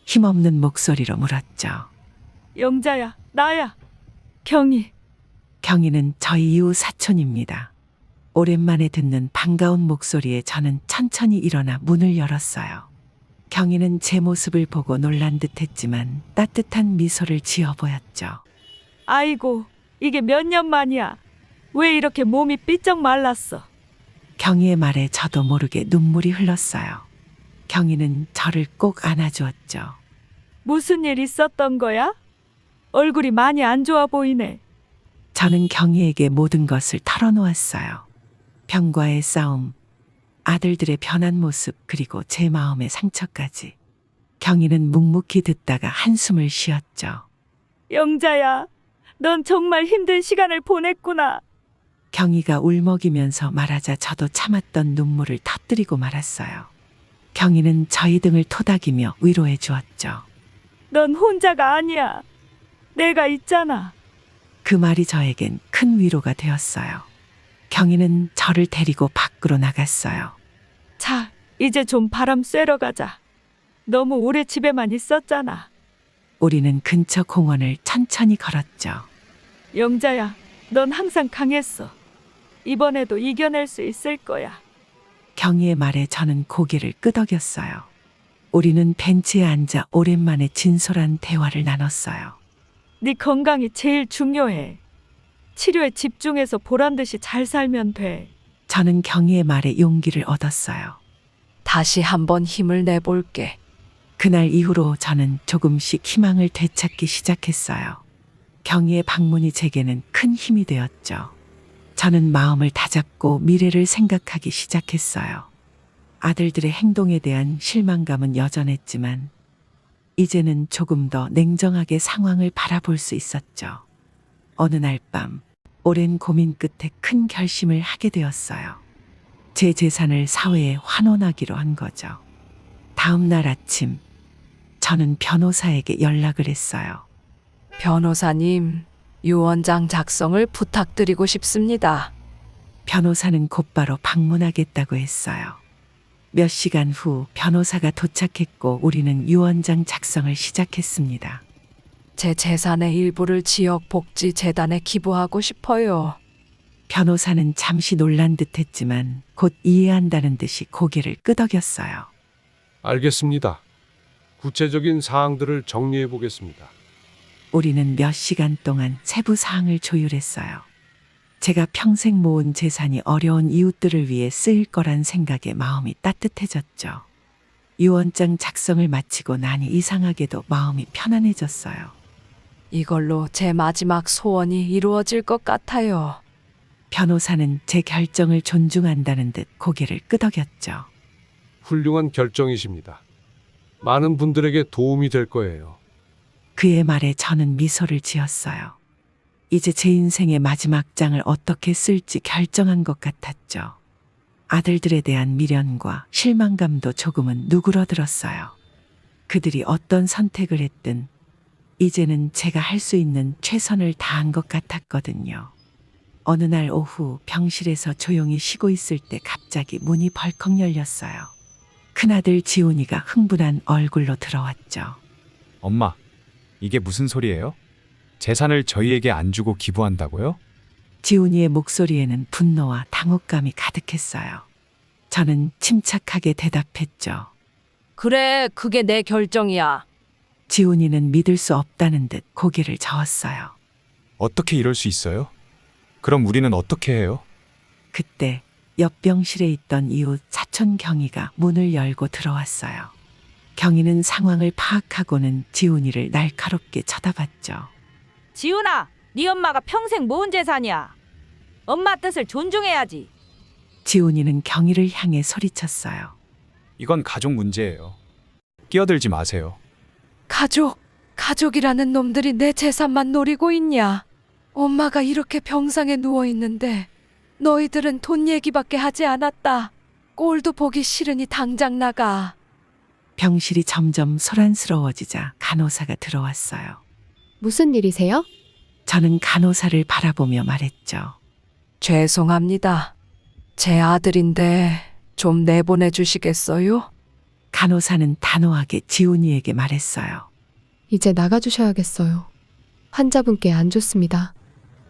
Speaker 4: 힘없는 목소리로 물었죠.
Speaker 2: 영자야, 나야. 경희.
Speaker 4: 경희는 저희 이웃 사촌입니다. 오랜만에 듣는 반가운 목소리에 저는 천천히 일어나 문을 열었어요. 경희는 제 모습을 보고 놀란 듯 했지만 따뜻한 미소를 지어 보였죠.
Speaker 2: 아이고, 이게 몇 년 만이야. 왜 이렇게 몸이 삐쩍 말랐어?
Speaker 4: 경희의 말에 저도 모르게 눈물이 흘렀어요. 경희는 저를 꼭 안아주었죠.
Speaker 2: 무슨 일 있었던 거야? 얼굴이 많이 안 좋아 보이네.
Speaker 4: 저는 경희에게 모든 것을 털어놓았어요. 병과의 싸움, 아들들의 변한 모습, 그리고 제 마음의 상처까지. 경희는 묵묵히 듣다가 한숨을 쉬었죠.
Speaker 2: 영자야, 넌 정말 힘든 시간을 보냈구나.
Speaker 4: 경희가 울먹이면서 말하자 저도 참았던 눈물을 터뜨리고 말았어요. 경희는 저희 등을 토닥이며 위로해 주었죠.
Speaker 2: 넌 혼자가 아니야. 내가 있잖아.
Speaker 4: 그 말이 저에겐 큰 위로가 되었어요. 경희는 저를 데리고 밖으로 나갔어요.
Speaker 2: 자, 이제 좀 바람 쐬러 가자. 너무 오래 집에만 있었잖아.
Speaker 4: 우리는 근처 공원을 천천히 걸었죠.
Speaker 2: 영자야, 넌 항상 강했어. 이번에도 이겨낼 수 있을 거야.
Speaker 4: 경희의 말에 저는 고개를 끄덕였어요. 우리는 벤치에 앉아 오랜만에 진솔한 대화를 나눴어요.
Speaker 2: 네 건강이 제일 중요해. 치료에 집중해서 보란듯이 잘 살면 돼.
Speaker 4: 저는 경희의 말에 용기를 얻었어요.
Speaker 2: 다시 한번 힘을 내볼게.
Speaker 4: 그날 이후로 저는 조금씩 희망을 되찾기 시작했어요. 경희의 방문이 제게는 큰 힘이 되었죠. 저는 마음을 다잡고 미래를 생각하기 시작했어요. 아들들의 행동에 대한 실망감은 여전했지만 이제는 조금 더 냉정하게 상황을 바라볼 수 있었죠. 어느 날 밤 오랜 고민 끝에 큰 결심을 하게 되었어요. 제 재산을 사회에 환원하기로 한 거죠. 다음 날 아침 저는 변호사에게 연락을 했어요.
Speaker 2: 변호사님, 유언장 작성을 부탁드리고 싶습니다.
Speaker 4: 변호사는 곧바로 방문하겠다고 했어요. 몇 시간 후 변호사가 도착했고 우리는 유언장 작성을 시작했습니다.
Speaker 2: 제 재산의 일부를 지역복지재단에 기부하고 싶어요.
Speaker 4: 변호사는 잠시 놀란 듯했지만 곧 이해한다는 듯이 고개를 끄덕였어요.
Speaker 7: 알겠습니다. 구체적인 사항들을 정리해 보겠습니다.
Speaker 4: 우리는 몇 시간 동안 세부 사항을 조율했어요. 제가 평생 모은 재산이 어려운 이웃들을 위해 쓰일 거란 생각에 마음이 따뜻해졌죠. 유언장 작성을 마치고 나니 이상하게도 마음이 편안해졌어요.
Speaker 2: 이걸로 제 마지막 소원이 이루어질 것 같아요.
Speaker 4: 변호사는 제 결정을 존중한다는 듯 고개를 끄덕였죠.
Speaker 7: 훌륭한 결정이십니다. 많은 분들에게 도움이 될 거예요.
Speaker 4: 그의 말에 저는 미소를 지었어요. 이제 제 인생의 마지막 장을 어떻게 쓸지 결정한 것 같았죠. 아들들에 대한 미련과 실망감도 조금은 누그러들었어요. 그들이 어떤 선택을 했든 이제는 제가 할 수 있는 최선을 다한 것 같았거든요. 어느 날 오후 병실에서 조용히 쉬고 있을 때 갑자기 문이 벌컥 열렸어요. 큰아들 지훈이가 흥분한 얼굴로 들어왔죠.
Speaker 1: 엄마, 이게 무슨 소리예요? 재산을 저희에게 안 주고 기부한다고요?
Speaker 4: 지훈이의 목소리에는 분노와 당혹감이 가득했어요. 저는 침착하게 대답했죠.
Speaker 2: 그래, 그게 내 결정이야.
Speaker 4: 지훈이는 믿을 수 없다는 듯 고개를 저었어요.
Speaker 1: 어떻게 이럴 수 있어요? 그럼 우리는 어떻게 해요?
Speaker 4: 그때 옆 병실에 있던 이웃 사촌 경희가 문을 열고 들어왔어요. 경희는 상황을 파악하고는 지훈이를 날카롭게 쳐다봤죠.
Speaker 11: 지훈아, 네 엄마가 평생 모은 재산이야. 엄마 뜻을 존중해야지.
Speaker 4: 지훈이는 경희를 향해 소리쳤어요.
Speaker 1: 이건 가족 문제예요. 끼어들지 마세요.
Speaker 2: 가족이라는 놈들이 내 재산만 노리고 있냐? 엄마가 이렇게 병상에 누워 있는데 너희들은 돈 얘기밖에 하지 않았다. 꼴도 보기 싫으니 당장 나가.
Speaker 4: 병실이 점점 소란스러워지자 간호사가 들어왔어요.
Speaker 8: 무슨 일이세요?
Speaker 4: 저는 간호사를 바라보며 말했죠.
Speaker 2: 죄송합니다. 제 아들인데 좀 내보내 주시겠어요?
Speaker 4: 간호사는 단호하게 지훈이에게 말했어요.
Speaker 8: 이제 나가주셔야겠어요. 환자분께 안 좋습니다.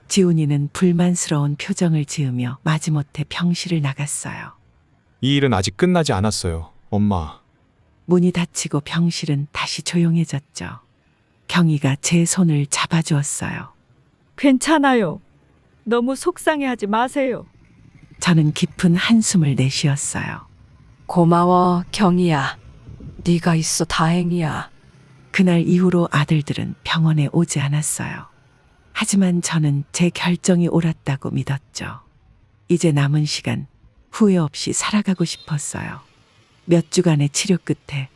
Speaker 4: 지훈이는 불만스러운 표정을 지으며 마지못해 병실을 나갔어요.
Speaker 1: 이 일은 아직 끝나지 않았어요, 엄마.
Speaker 4: 문이 닫히고 병실은 다시 조용해졌죠. 경희가 제 손을 잡아주었어요.
Speaker 11: 괜찮아요. 너무 속상해하지 마세요.
Speaker 4: 저는 깊은 한숨을 내쉬었어요.
Speaker 2: 고마워, 경희야. 네가 있어 다행이야.
Speaker 4: 그날 이후로 아들들은 병원에 오지 않았어요. 하지만 저는 제 결정이 옳았다고 믿었죠. 이제 남은 시간 후회 없이 살아가고 싶었어요. 몇 주간의 치료 끝에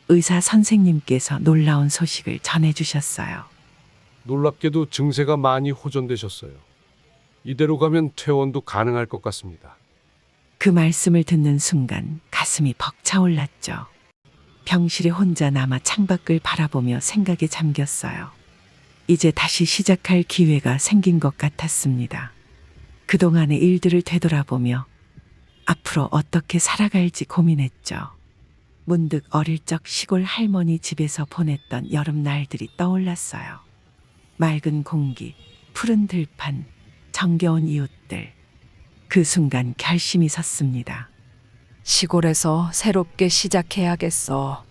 Speaker 4: 의사 선생님께서 놀라운 소식을 전해주셨어요.
Speaker 7: 놀랍게도 증세가 많이 호전되셨어요. 이대로 가면 퇴원도 가능할 것 같습니다.
Speaker 4: 그 말씀을 듣는 순간 가슴이 벅차올랐죠. 병실에 혼자 남아 창밖을 바라보며 생각에 잠겼어요. 이제 다시 시작할 기회가 생긴 것 같았습니다. 그동안의 일들을 되돌아보며 앞으로 어떻게 살아갈지 고민했죠. 문득 어릴 적 시골 할머니 집에서 보냈던 여름날들이 떠올랐어요. 맑은 공기, 푸른 들판, 정겨운 이웃들. 그 순간 결심이 섰습니다.
Speaker 2: 시골에서 새롭게 시작해야겠어.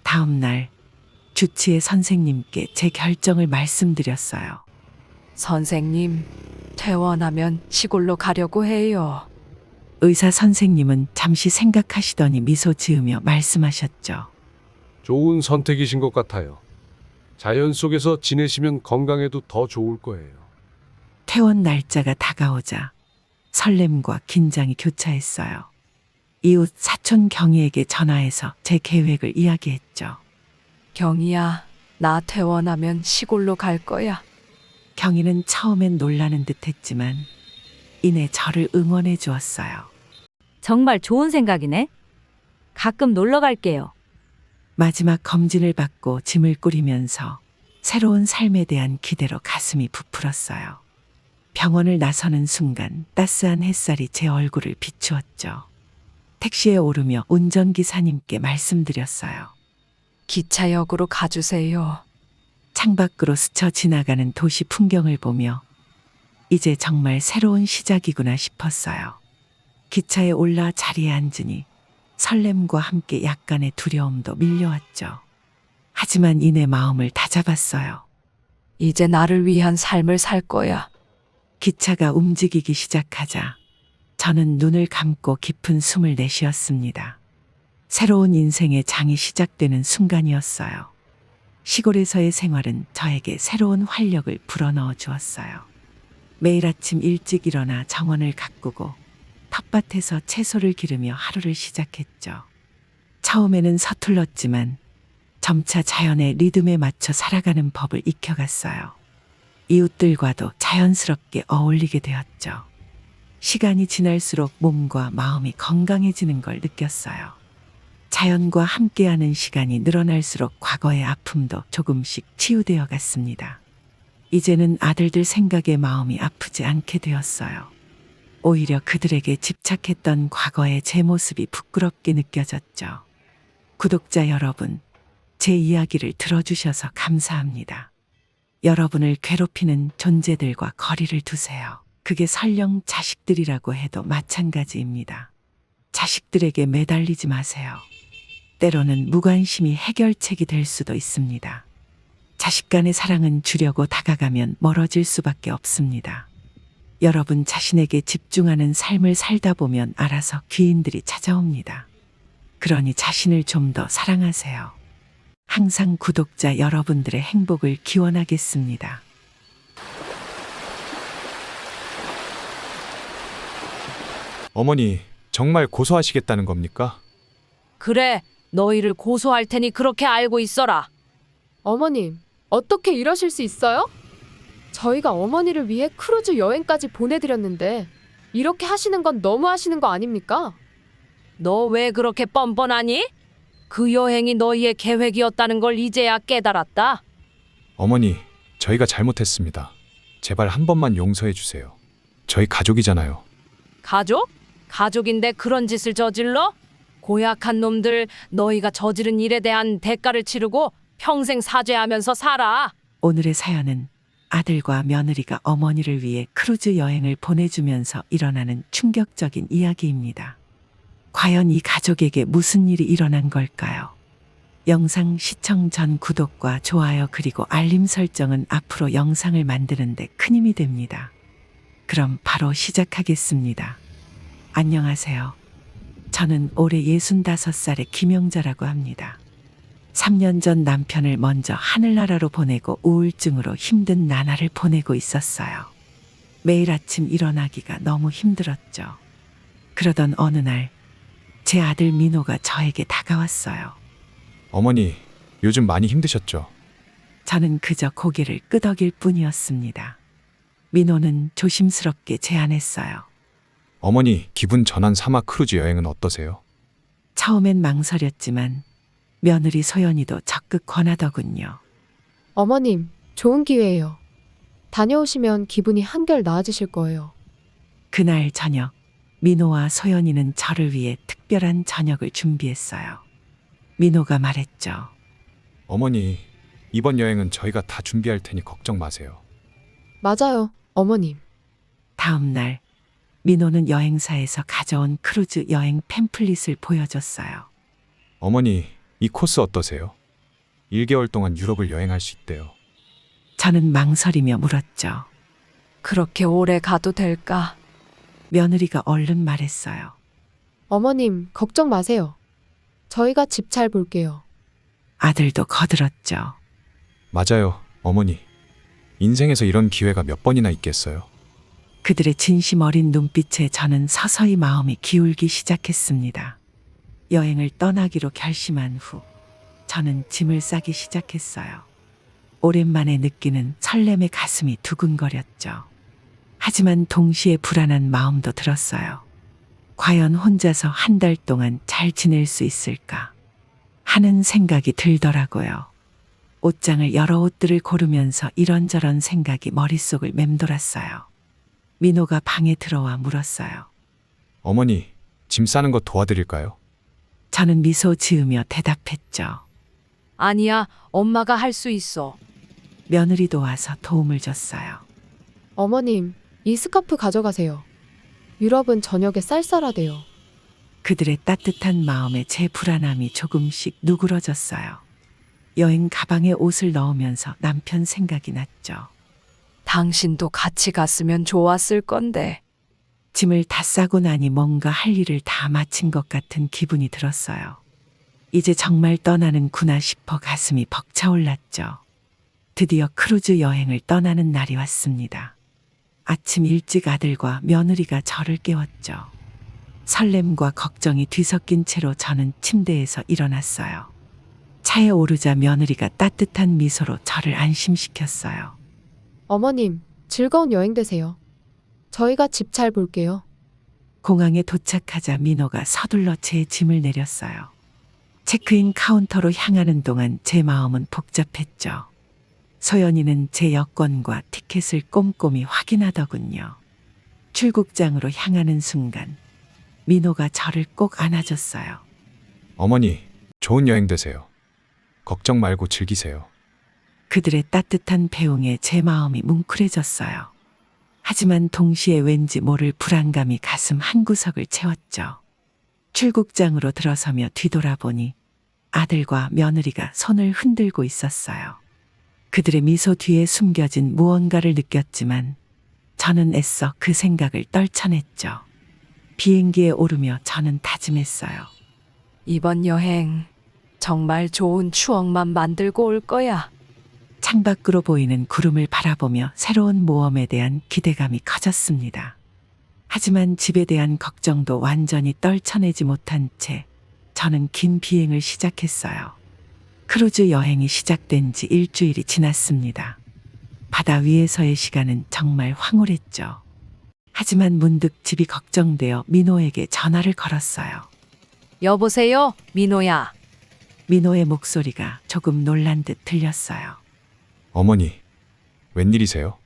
Speaker 4: 다음 날 주치의 선생님께 제 결정을 말씀드렸어요.
Speaker 2: 선생님, 퇴원하면 시골로 가려고 해요.
Speaker 4: 의사 선생님은 잠시 생각하시더니 미소 지으며 말씀하셨죠.
Speaker 7: 좋은 선택이신 것 같아요. 자연 속에서 지내시면 건강에도 더 좋을 거예요.
Speaker 4: 퇴원 날짜가 다가오자 설렘과 긴장이 교차했어요. 이웃 사촌 경희에게 전화해서 제 계획을 이야기했죠.
Speaker 2: 경희야, 나 퇴원하면 시골로 갈 거야.
Speaker 4: 경희는 처음엔 놀라는 듯했지만 이내 저를 응원해 주었어요.
Speaker 11: 정말 좋은 생각이네. 가끔 놀러 갈게요.
Speaker 4: 마지막 검진을 받고 짐을 꾸리면서 새로운 삶에 대한 기대로 가슴이 부풀었어요. 병원을 나서는 순간 따스한 햇살이 제 얼굴을 비추었죠. 택시에 오르며 운전기사님께 말씀드렸어요.
Speaker 2: 기차역으로 가주세요.
Speaker 4: 창밖으로 스쳐 지나가는 도시 풍경을 보며 이제 정말 새로운 시작이구나 싶었어요. 기차에 올라 자리에 앉으니 설렘과 함께 약간의 두려움도 밀려왔죠. 하지만 이내 마음을 다잡았어요.
Speaker 2: 이제 나를 위한 삶을 살 거야.
Speaker 4: 기차가 움직이기 시작하자 저는 눈을 감고 깊은 숨을 내쉬었습니다. 새로운 인생의 장이 시작되는 순간이었어요. 시골에서의 생활은 저에게 새로운 활력을 불어넣어 주었어요. 매일 아침 일찍 일어나 정원을 가꾸고 텃밭에서 채소를 기르며 하루를 시작했죠. 처음에는 서툴렀지만 점차 자연의 리듬에 맞춰 살아가는 법을 익혀갔어요. 이웃들과도 자연스럽게 어울리게 되었죠. 시간이 지날수록 몸과 마음이 건강해지는 걸 느꼈어요. 자연과 함께하는 시간이 늘어날수록 과거의 아픔도 조금씩 치유되어 갔습니다. 이제는 아들들 생각에 마음이 아프지 않게 되었어요. 오히려 그들에게 집착했던 과거의 제 모습이 부끄럽게 느껴졌죠. 구독자 여러분, 제 이야기를 들어주셔서 감사합니다. 여러분을 괴롭히는 존재들과 거리를 두세요. 그게 설령 자식들이라고 해도 마찬가지입니다. 자식들에게 매달리지 마세요. 때로는 무관심이 해결책이 될 수도 있습니다. 자식 간의 사랑은 주려고 다가가면 멀어질 수밖에 없습니다. 여러분 자신에게 집중하는 삶을 살다 보면 알아서 귀인들이 찾아옵니다. 그러니 자신을 좀 더 사랑하세요. 항상 구독자 여러분들의 행복을 기원하겠습니다.
Speaker 1: 어머니, 정말 고소하시겠다는 겁니까?
Speaker 11: 그래, 너희를 고소할 테니 그렇게 알고 있어라.
Speaker 8: 어머님, 어떻게 이러실 수 있어요? 저희가 어머니를 위해 크루즈 여행까지 보내드렸는데 이렇게 하시는 건 너무 하시는 거 아닙니까?
Speaker 11: 너 왜 그렇게 뻔뻔하니? 그 여행이 너희의 계획이었다는 걸 이제야 깨달았다.
Speaker 1: 어머니, 저희가 잘못했습니다. 제발 한 번만 용서해 주세요. 저희 가족이잖아요.
Speaker 11: 가족? 가족인데 그런 짓을 저질러? 고약한 놈들, 너희가 저지른 일에 대한 대가를 치르고 평생 사죄하면서 살아.
Speaker 4: 오늘의 사연은 아들과 며느리가 어머니를 위해 크루즈 여행을 보내주면서 일어나는 충격적인 이야기입니다. 과연 이 가족에게 무슨 일이 일어난 걸까요? 영상 시청 전 구독과 좋아요 그리고 알림 설정은 앞으로 영상을 만드는데 큰 힘이 됩니다. 그럼 바로 시작하겠습니다. 안녕하세요. 저는 올해 65살의 김영자라고 합니다. 3년 전 남편을 먼저 하늘나라로 보내고 우울증으로 힘든 나날을 보내고 있었어요. 매일 아침 일어나기가 너무 힘들었죠. 그러던 어느 날 제 아들 민호가 저에게 다가왔어요.
Speaker 1: 어머니, 요즘 많이 힘드셨죠?
Speaker 4: 저는 그저 고개를 끄덕일 뿐이었습니다. 민호는 조심스럽게 제안했어요.
Speaker 1: 어머니, 기분 전환 삼아 크루즈 여행은 어떠세요?
Speaker 4: 처음엔 망설였지만 며느리 소연이도 적극 권하더군요.
Speaker 8: 어머님, 좋은 기회예요. 다녀오시면 기분이 한결 나아지실 거예요.
Speaker 4: 그날 저녁, 민호와 소연이는 저를 위해 특별한 저녁을 준비했어요. 민호가 말했죠.
Speaker 1: 어머니, 이번 여행은 저희가 다 준비할 테니 걱정 마세요.
Speaker 8: 맞아요, 어머님.
Speaker 4: 다음 날 민호는 여행사에서 가져온 크루즈 여행 팸플릿을 보여줬어요.
Speaker 1: 어머니, 이 코스 어떠세요? 1개월 동안 유럽을 여행할 수 있대요.
Speaker 4: 저는 망설이며 물었죠.
Speaker 2: 그렇게 오래 가도 될까?
Speaker 4: 며느리가 얼른 말했어요.
Speaker 8: 어머님, 걱정 마세요. 저희가 집 잘 볼게요.
Speaker 4: 아들도 거들었죠.
Speaker 1: 맞아요, 어머니. 인생에서 이런 기회가 몇 번이나 있겠어요?
Speaker 4: 그들의 진심 어린 눈빛에 저는 서서히 마음이 기울기 시작했습니다. 여행을 떠나기로 결심한 후 저는 짐을 싸기 시작했어요. 오랜만에 느끼는 설렘에 가슴이 두근거렸죠. 하지만 동시에 불안한 마음도 들었어요. 과연 혼자서 한 달 동안 잘 지낼 수 있을까 하는 생각이 들더라고요. 옷장을 여러 옷들을 고르면서 이런저런 생각이 머릿속을 맴돌았어요. 민호가 방에 들어와 물었어요.
Speaker 1: 어머니, 짐 싸는 거 도와드릴까요?
Speaker 4: 저는 미소 지으며 대답했죠.
Speaker 11: 아니야, 엄마가 할 수 있어.
Speaker 4: 며느리도 와서 도움을 줬어요.
Speaker 8: 어머님, 이 스카프 가져가세요. 유럽은 저녁에 쌀쌀하대요.
Speaker 4: 그들의 따뜻한 마음에 제 불안함이 조금씩 누그러졌어요. 여행 가방에 옷을 넣으면서 남편 생각이 났죠.
Speaker 2: 당신도 같이 갔으면 좋았을 건데.
Speaker 4: 짐을 다 싸고 나니 뭔가 할 일을 다 마친 것 같은 기분이 들었어요. 이제 정말 떠나는구나 싶어 가슴이 벅차올랐죠. 드디어 크루즈 여행을 떠나는 날이 왔습니다. 아침 일찍 아들과 며느리가 저를 깨웠죠. 설렘과 걱정이 뒤섞인 채로 저는 침대에서 일어났어요. 차에 오르자 며느리가 따뜻한 미소로 저를 안심시켰어요.
Speaker 8: 어머님, 즐거운 여행 되세요. 저희가 집 잘 볼게요.
Speaker 4: 공항에 도착하자 민호가 서둘러 제 짐을 내렸어요. 체크인 카운터로 향하는 동안 제 마음은 복잡했죠. 소연이는 제 여권과 티켓을 꼼꼼히 확인하더군요. 출국장으로 향하는 순간 민호가 저를 꼭 안아줬어요.
Speaker 1: 어머니, 좋은 여행 되세요. 걱정 말고 즐기세요.
Speaker 4: 그들의 따뜻한 배웅에 제 마음이 뭉클해졌어요. 하지만 동시에 왠지 모를 불안감이 가슴 한구석을 채웠죠. 출국장으로 들어서며 뒤돌아보니 아들과 며느리가 손을 흔들고 있었어요. 그들의 미소 뒤에 숨겨진 무언가를 느꼈지만 저는 애써 그 생각을 떨쳐냈죠. 비행기에 오르며 저는 다짐했어요.
Speaker 2: 이번 여행 정말 좋은 추억만 만들고 올 거야.
Speaker 4: 창밖으로 보이는 구름을 바라보며 새로운 모험에 대한 기대감이 커졌습니다. 하지만 집에 대한 걱정도 완전히 떨쳐내지 못한 채 저는 긴 비행을 시작했어요. 크루즈 여행이 시작된 지 일주일이 지났습니다. 바다 위에서의 시간은 정말 황홀했죠. 하지만 문득 집이 걱정되어 민호에게 전화를 걸었어요.
Speaker 11: 여보세요, 민호야.
Speaker 4: 민호의 목소리가 조금 놀란 듯 들렸어요.
Speaker 1: 어머니, 웬일이세요?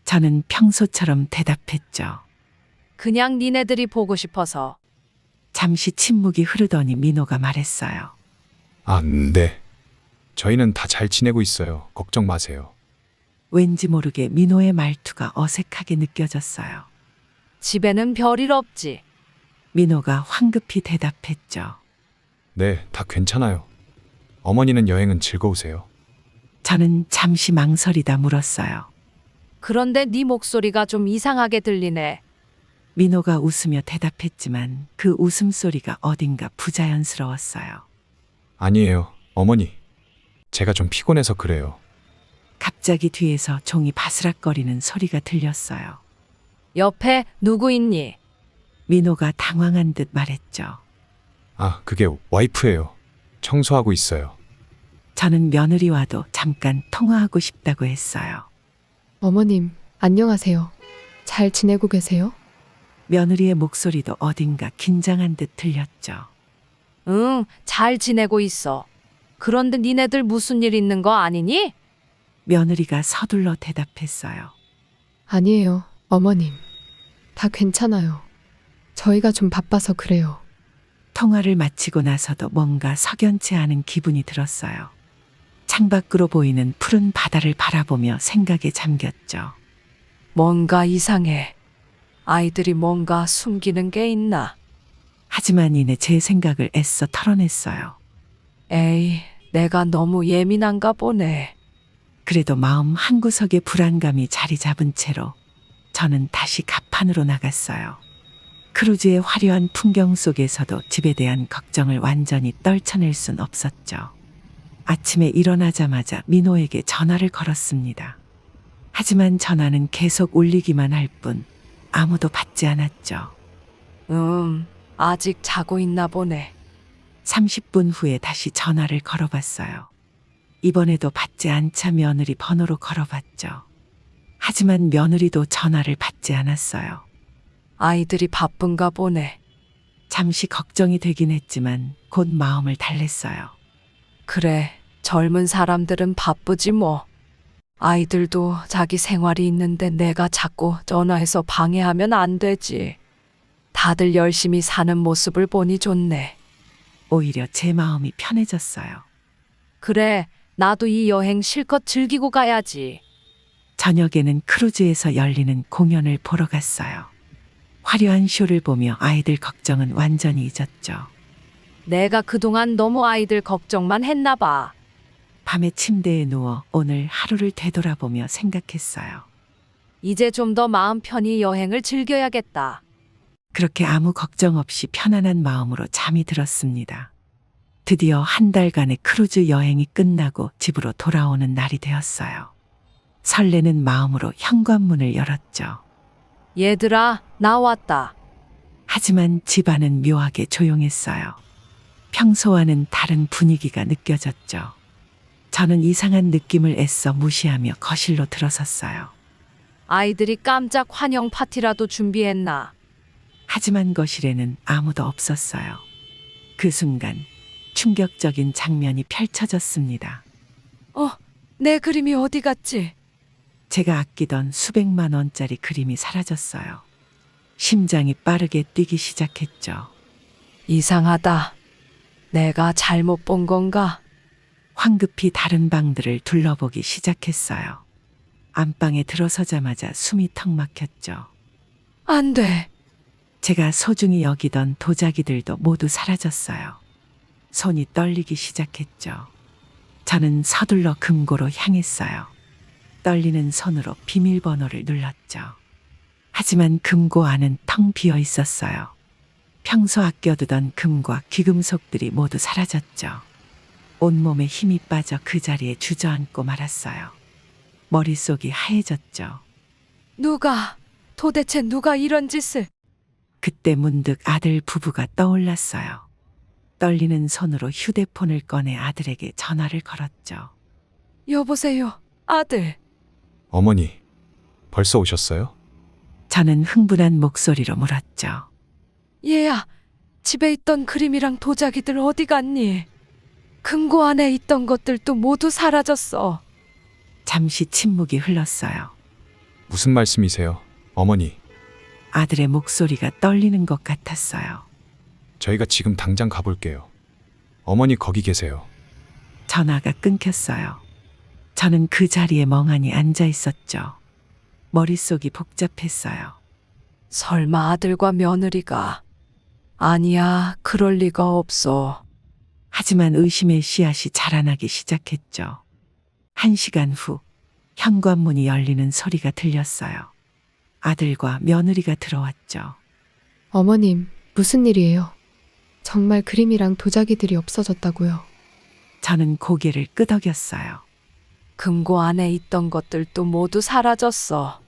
Speaker 4: 저는 평소처럼 대답했죠.
Speaker 11: 그냥 니네들이 보고 싶어서.
Speaker 4: 잠시 침묵이 흐르더니 민호가 말했어요.
Speaker 1: 아, 네. 저희는 다 잘 지내고 있어요. 걱정 마세요.
Speaker 4: 왠지 모르게 민호의 말투가 어색하게 느껴졌어요.
Speaker 11: 집에는 별일 없지.
Speaker 4: 민호가 황급히 대답했죠.
Speaker 1: 네, 다 괜찮아요. 어머니는 여행은 즐거우세요?
Speaker 4: 저는 잠시 망설이다 물었어요.
Speaker 11: 그런데 네 목소리가 좀 이상하게 들리네.
Speaker 4: 민호가 웃으며 대답했지만 그 웃음소리가 어딘가 부자연스러웠어요.
Speaker 1: 아니에요, 어머니. 제가 좀 피곤해서 그래요.
Speaker 4: 갑자기 뒤에서 종이 바스락거리는 소리가 들렸어요.
Speaker 11: 옆에 누구 있니?
Speaker 4: 민호가 당황한 듯 말했죠.
Speaker 1: 아, 그게 와이프예요. 청소하고 있어요.
Speaker 4: 저는 며느리와도 잠깐 통화하고 싶다고 했어요.
Speaker 8: 어머님, 안녕하세요. 잘 지내고 계세요?
Speaker 4: 며느리의 목소리도 어딘가 긴장한 듯 들렸죠.
Speaker 11: 응, 잘 지내고 있어. 그런데 니네들 무슨 일 있는 거 아니니?
Speaker 4: 며느리가 서둘러 대답했어요.
Speaker 8: 아니에요, 어머님. 다 괜찮아요. 저희가 좀 바빠서 그래요.
Speaker 4: 통화를 마치고 나서도 뭔가 석연치 않은 기분이 들었어요. 창밖으로 보이는 푸른 바다를 바라보며 생각에 잠겼죠.
Speaker 2: 뭔가 이상해. 아이들이 뭔가 숨기는 게 있나?
Speaker 4: 하지만 이내 제 생각을 애써 털어냈어요.
Speaker 2: 에이, 내가 너무 예민한가 보네.
Speaker 4: 그래도 마음 한구석에 불안감이 자리 잡은 채로 저는 다시 갑판으로 나갔어요. 크루즈의 화려한 풍경 속에서도 집에 대한 걱정을 완전히 떨쳐낼 순 없었죠. 아침에 일어나자마자 민호에게 전화를 걸었습니다. 하지만 전화는 계속 울리기만 할 뿐 아무도 받지 않았죠.
Speaker 2: 아직 자고 있나 보네.
Speaker 4: 30분 후에 다시 전화를 걸어봤어요. 이번에도 받지 않자 며느리 번호로 걸어봤죠. 하지만 며느리도 전화를 받지 않았어요.
Speaker 2: 아이들이 바쁜가 보네.
Speaker 4: 잠시 걱정이 되긴 했지만 곧 마음을 달랬어요.
Speaker 2: 그래, 젊은 사람들은 바쁘지 뭐. 아이들도 자기 생활이 있는데 내가 자꾸 전화해서 방해하면 안 되지. 다들 열심히 사는 모습을 보니 좋네.
Speaker 4: 오히려 제 마음이 편해졌어요.
Speaker 11: 그래, 나도 이 여행 실컷 즐기고 가야지.
Speaker 4: 저녁에는 크루즈에서 열리는 공연을 보러 갔어요. 화려한 쇼를 보며 아이들 걱정은 완전히 잊었죠.
Speaker 11: 내가 그동안 너무 아이들 걱정만 했나 봐.
Speaker 4: 밤에 침대에 누워 오늘 하루를 되돌아보며 생각했어요.
Speaker 11: 이제 좀 더 마음 편히 여행을 즐겨야겠다.
Speaker 4: 그렇게 아무 걱정 없이 편안한 마음으로 잠이 들었습니다. 드디어 한 달간의 크루즈 여행이 끝나고 집으로 돌아오는 날이 되었어요. 설레는 마음으로 현관문을 열었죠.
Speaker 11: 얘들아, 나 왔다.
Speaker 4: 하지만 집안은 묘하게 조용했어요. 평소와는 다른 분위기가 느껴졌죠. 저는 이상한 느낌을 애써 무시하며 거실로 들어섰어요.
Speaker 11: 아이들이 깜짝 환영 파티라도 준비했나?
Speaker 4: 하지만 거실에는 아무도 없었어요. 그 순간 충격적인 장면이 펼쳐졌습니다.
Speaker 2: 내 그림이 어디 갔지?
Speaker 4: 제가 아끼던 수백만 원짜리 그림이 사라졌어요. 심장이 빠르게 뛰기 시작했죠.
Speaker 2: 이상하다. 내가 잘못 본 건가?
Speaker 4: 황급히 다른 방들을 둘러보기 시작했어요. 안방에 들어서자마자 숨이 턱 막혔죠.
Speaker 2: 안 돼.
Speaker 4: 제가 소중히 여기던 도자기들도 모두 사라졌어요. 손이 떨리기 시작했죠. 저는 서둘러 금고로 향했어요. 떨리는 손으로 비밀번호를 눌렀죠. 하지만 금고 안은 텅 비어 있었어요. 평소 아껴두던 금과 귀금속들이 모두 사라졌죠. 온몸에 힘이 빠져 그 자리에 주저앉고 말았어요. 머릿속이 하얘졌죠.
Speaker 2: 도대체 누가 이런 짓을?
Speaker 4: 그때 문득 아들 부부가 떠올랐어요. 떨리는 손으로 휴대폰을 꺼내 아들에게 전화를 걸었죠.
Speaker 2: 여보세요, 아들.
Speaker 1: 어머니, 벌써 오셨어요?
Speaker 4: 저는 흥분한 목소리로 물었죠.
Speaker 2: 얘야, 집에 있던 그림이랑 도자기들 어디 갔니? 금고 안에 있던 것들도 모두 사라졌어.
Speaker 4: 잠시 침묵이 흘렀어요.
Speaker 1: 무슨 말씀이세요, 어머니?
Speaker 4: 아들의 목소리가 떨리는 것 같았어요.
Speaker 1: 저희가 지금 당장 가볼게요. 어머니 거기 계세요.
Speaker 4: 전화가 끊겼어요. 저는 그 자리에 멍하니 앉아 있었죠. 머릿속이 복잡했어요.
Speaker 2: 설마 아들과 며느리가? 아니야, 그럴 리가 없어.
Speaker 4: 하지만 의심의 씨앗이 자라나기 시작했죠. 1시간 후 현관문이 열리는 소리가 들렸어요. 아들과 며느리가 들어왔죠.
Speaker 8: 어머님, 무슨 일이에요? 정말 그림이랑 도자기들이 없어졌다고요.
Speaker 4: 저는 고개를 끄덕였어요.
Speaker 2: 금고 안에 있던 것들도 모두 사라졌어.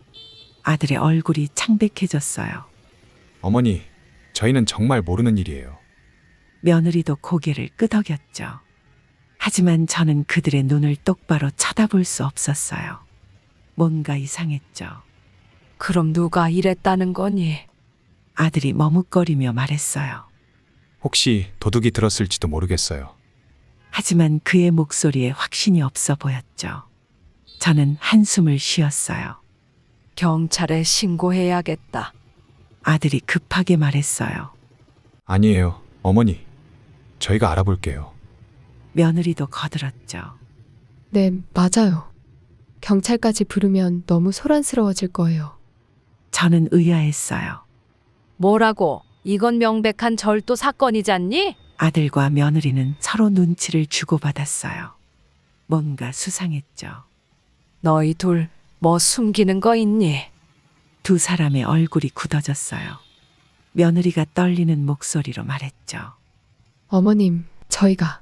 Speaker 4: 아들의 얼굴이 창백해졌어요.
Speaker 1: 어머니, 저희는 정말 모르는 일이에요.
Speaker 4: 며느리도 고개를 끄덕였죠. 하지만 저는 그들의 눈을 똑바로 쳐다볼 수 없었어요. 뭔가 이상했죠.
Speaker 2: 그럼 누가 이랬다는 거니?
Speaker 4: 아들이 머뭇거리며 말했어요.
Speaker 1: 혹시 도둑이 들었을지도 모르겠어요.
Speaker 4: 하지만 그의 목소리에 확신이 없어 보였죠. 저는 한숨을 쉬었어요.
Speaker 2: 경찰에 신고해야겠다.
Speaker 4: 아들이 급하게 말했어요.
Speaker 1: 아니에요, 어머니. 저희가 알아볼게요.
Speaker 4: 며느리도 거들었죠.
Speaker 8: 네, 맞아요. 경찰까지 부르면 너무 소란스러워질 거예요.
Speaker 4: 저는 의아했어요.
Speaker 11: 뭐라고? 이건 명백한 절도 사건이잖니?
Speaker 4: 아들과 며느리는 서로 눈치를 주고받았어요. 뭔가 수상했죠.
Speaker 2: 너희 둘 뭐 숨기는 거 있니?
Speaker 4: 두 사람의 얼굴이 굳어졌어요. 며느리가 떨리는 목소리로 말했죠.
Speaker 8: 어머님, 저희가.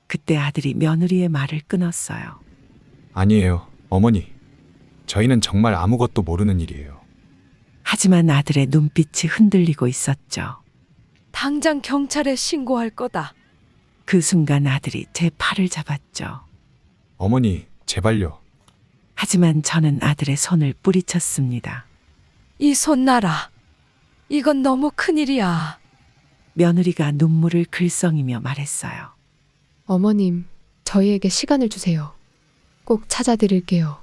Speaker 4: 그때 아들이 며느리의 말을 끊었어요.
Speaker 1: 아니에요, 어머니. 저희는 정말 아무것도 모르는 일이에요.
Speaker 4: 하지만 아들의 눈빛이 흔들리고 있었죠.
Speaker 2: 당장 경찰에 신고할 거다.
Speaker 4: 그 순간 아들이 제 팔을 잡았죠.
Speaker 1: 어머니, 제발요.
Speaker 4: 하지만 저는 아들의 손을 뿌리쳤습니다.
Speaker 2: 이 손 놔라. 이건 너무 큰일이야.
Speaker 4: 며느리가 눈물을 글썽이며 말했어요.
Speaker 8: 어머님, 저희에게 시간을 주세요. 꼭 찾아드릴게요.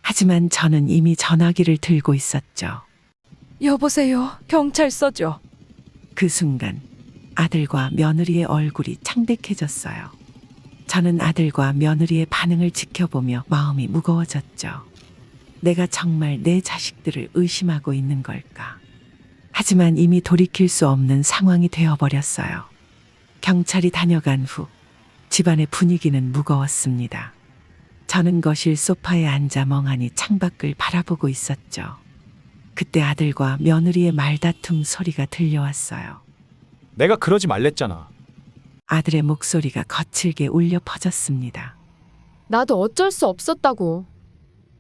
Speaker 4: 하지만 저는 이미 전화기를 들고 있었죠.
Speaker 2: 여보세요, 경찰서죠.
Speaker 4: 그 순간 아들과 며느리의 얼굴이 창백해졌어요. 저는 아들과 며느리의 반응을 지켜보며 마음이 무거워졌죠. 내가 정말 내 자식들을 의심하고 있는 걸까? 하지만 이미 돌이킬 수 없는 상황이 되어버렸어요. 경찰이 다녀간 후 집안의 분위기는 무거웠습니다. 저는 거실 소파에 앉아 멍하니 창밖을 바라보고 있었죠. 그때 아들과 며느리의 말다툼 소리가 들려왔어요.
Speaker 1: 내가 그러지 말랬잖아.
Speaker 4: 아들의 목소리가 거칠게 울려 퍼졌습니다.
Speaker 8: 나도 어쩔 수 없었다고.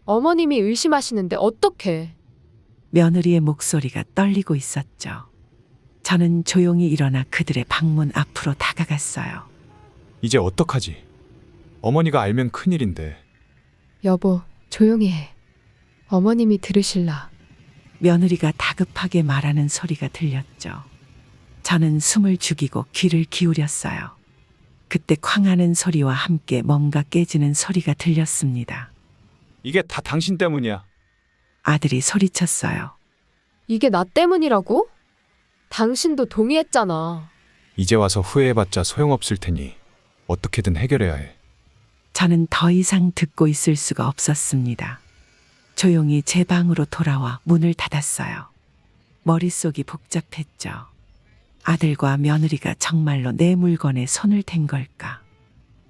Speaker 8: 어머님이 의심하시는데 어떡해.
Speaker 4: 며느리의 목소리가 떨리고 있었죠. 저는 조용히 일어나 그들의 방문 앞으로 다가갔어요.
Speaker 1: 이제 어떡하지? 어머니가 알면 큰일인데.
Speaker 8: 여보, 조용히 해. 어머님이 들으실라.
Speaker 4: 며느리가 다급하게 말하는 소리가 들렸죠. 저는 숨을 죽이고 귀를 기울였어요. 그때 쾅하는 소리와 함께 뭔가 깨지는 소리가 들렸습니다.
Speaker 1: 이게 다 당신 때문이야.
Speaker 4: 아들이 소리쳤어요.
Speaker 8: 이게 나 때문이라고? 당신도 동의했잖아.
Speaker 1: 이제 와서 후회해봤자 소용없을 테니 어떻게든 해결해야 해.
Speaker 4: 저는 더 이상 듣고 있을 수가 없었습니다. 조용히 제 방으로 돌아와 문을 닫았어요. 머릿속이 복잡했죠. 아들과 며느리가 정말로 내 물건에 손을 댄 걸까?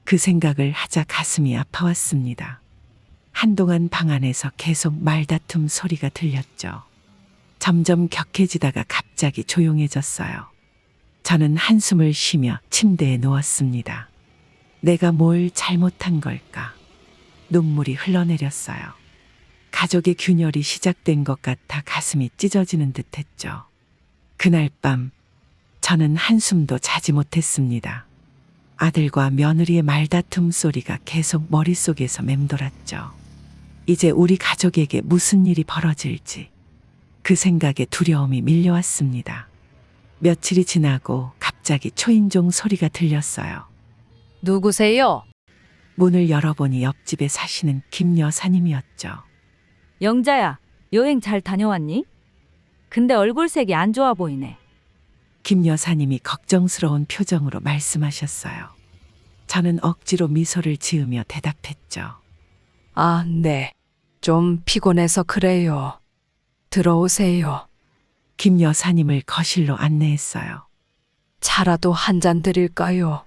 Speaker 4: 그 생각을 하자 가슴이 아파왔습니다. 한동안 방 안에서 계속 말다툼 소리가 들렸죠. 점점 격해지다가 갑자기 조용해졌어요. 저는 한숨을 쉬며 침대에 누웠습니다. 내가 뭘 잘못한 걸까? 눈물이 흘러내렸어요. 가족의 균열이 시작된 것 같아 가슴이 찢어지는 듯 했죠. 그날 밤 저는 한숨도 자지 못했습니다. 아들과 며느리의 말다툼 소리가 계속 머릿속에서 맴돌았죠. 이제 우리 가족에게 무슨 일이 벌어질지 그 생각에 두려움이 밀려왔습니다. 며칠이 지나고 갑자기 초인종 소리가 들렸어요.
Speaker 11: 누구세요?
Speaker 4: 문을 열어보니 옆집에 사시는 김 여사님이었죠.
Speaker 11: 영자야, 여행 잘 다녀왔니? 근데 얼굴색이 안 좋아 보이네.
Speaker 4: 김 여사님이 걱정스러운 표정으로 말씀하셨어요. 저는 억지로 미소를 지으며 대답했죠.
Speaker 2: 아, 네. 좀 피곤해서 그래요. 들어오세요.
Speaker 4: 김 여사님을 거실로 안내했어요.
Speaker 2: 차라도 한 잔 드릴까요?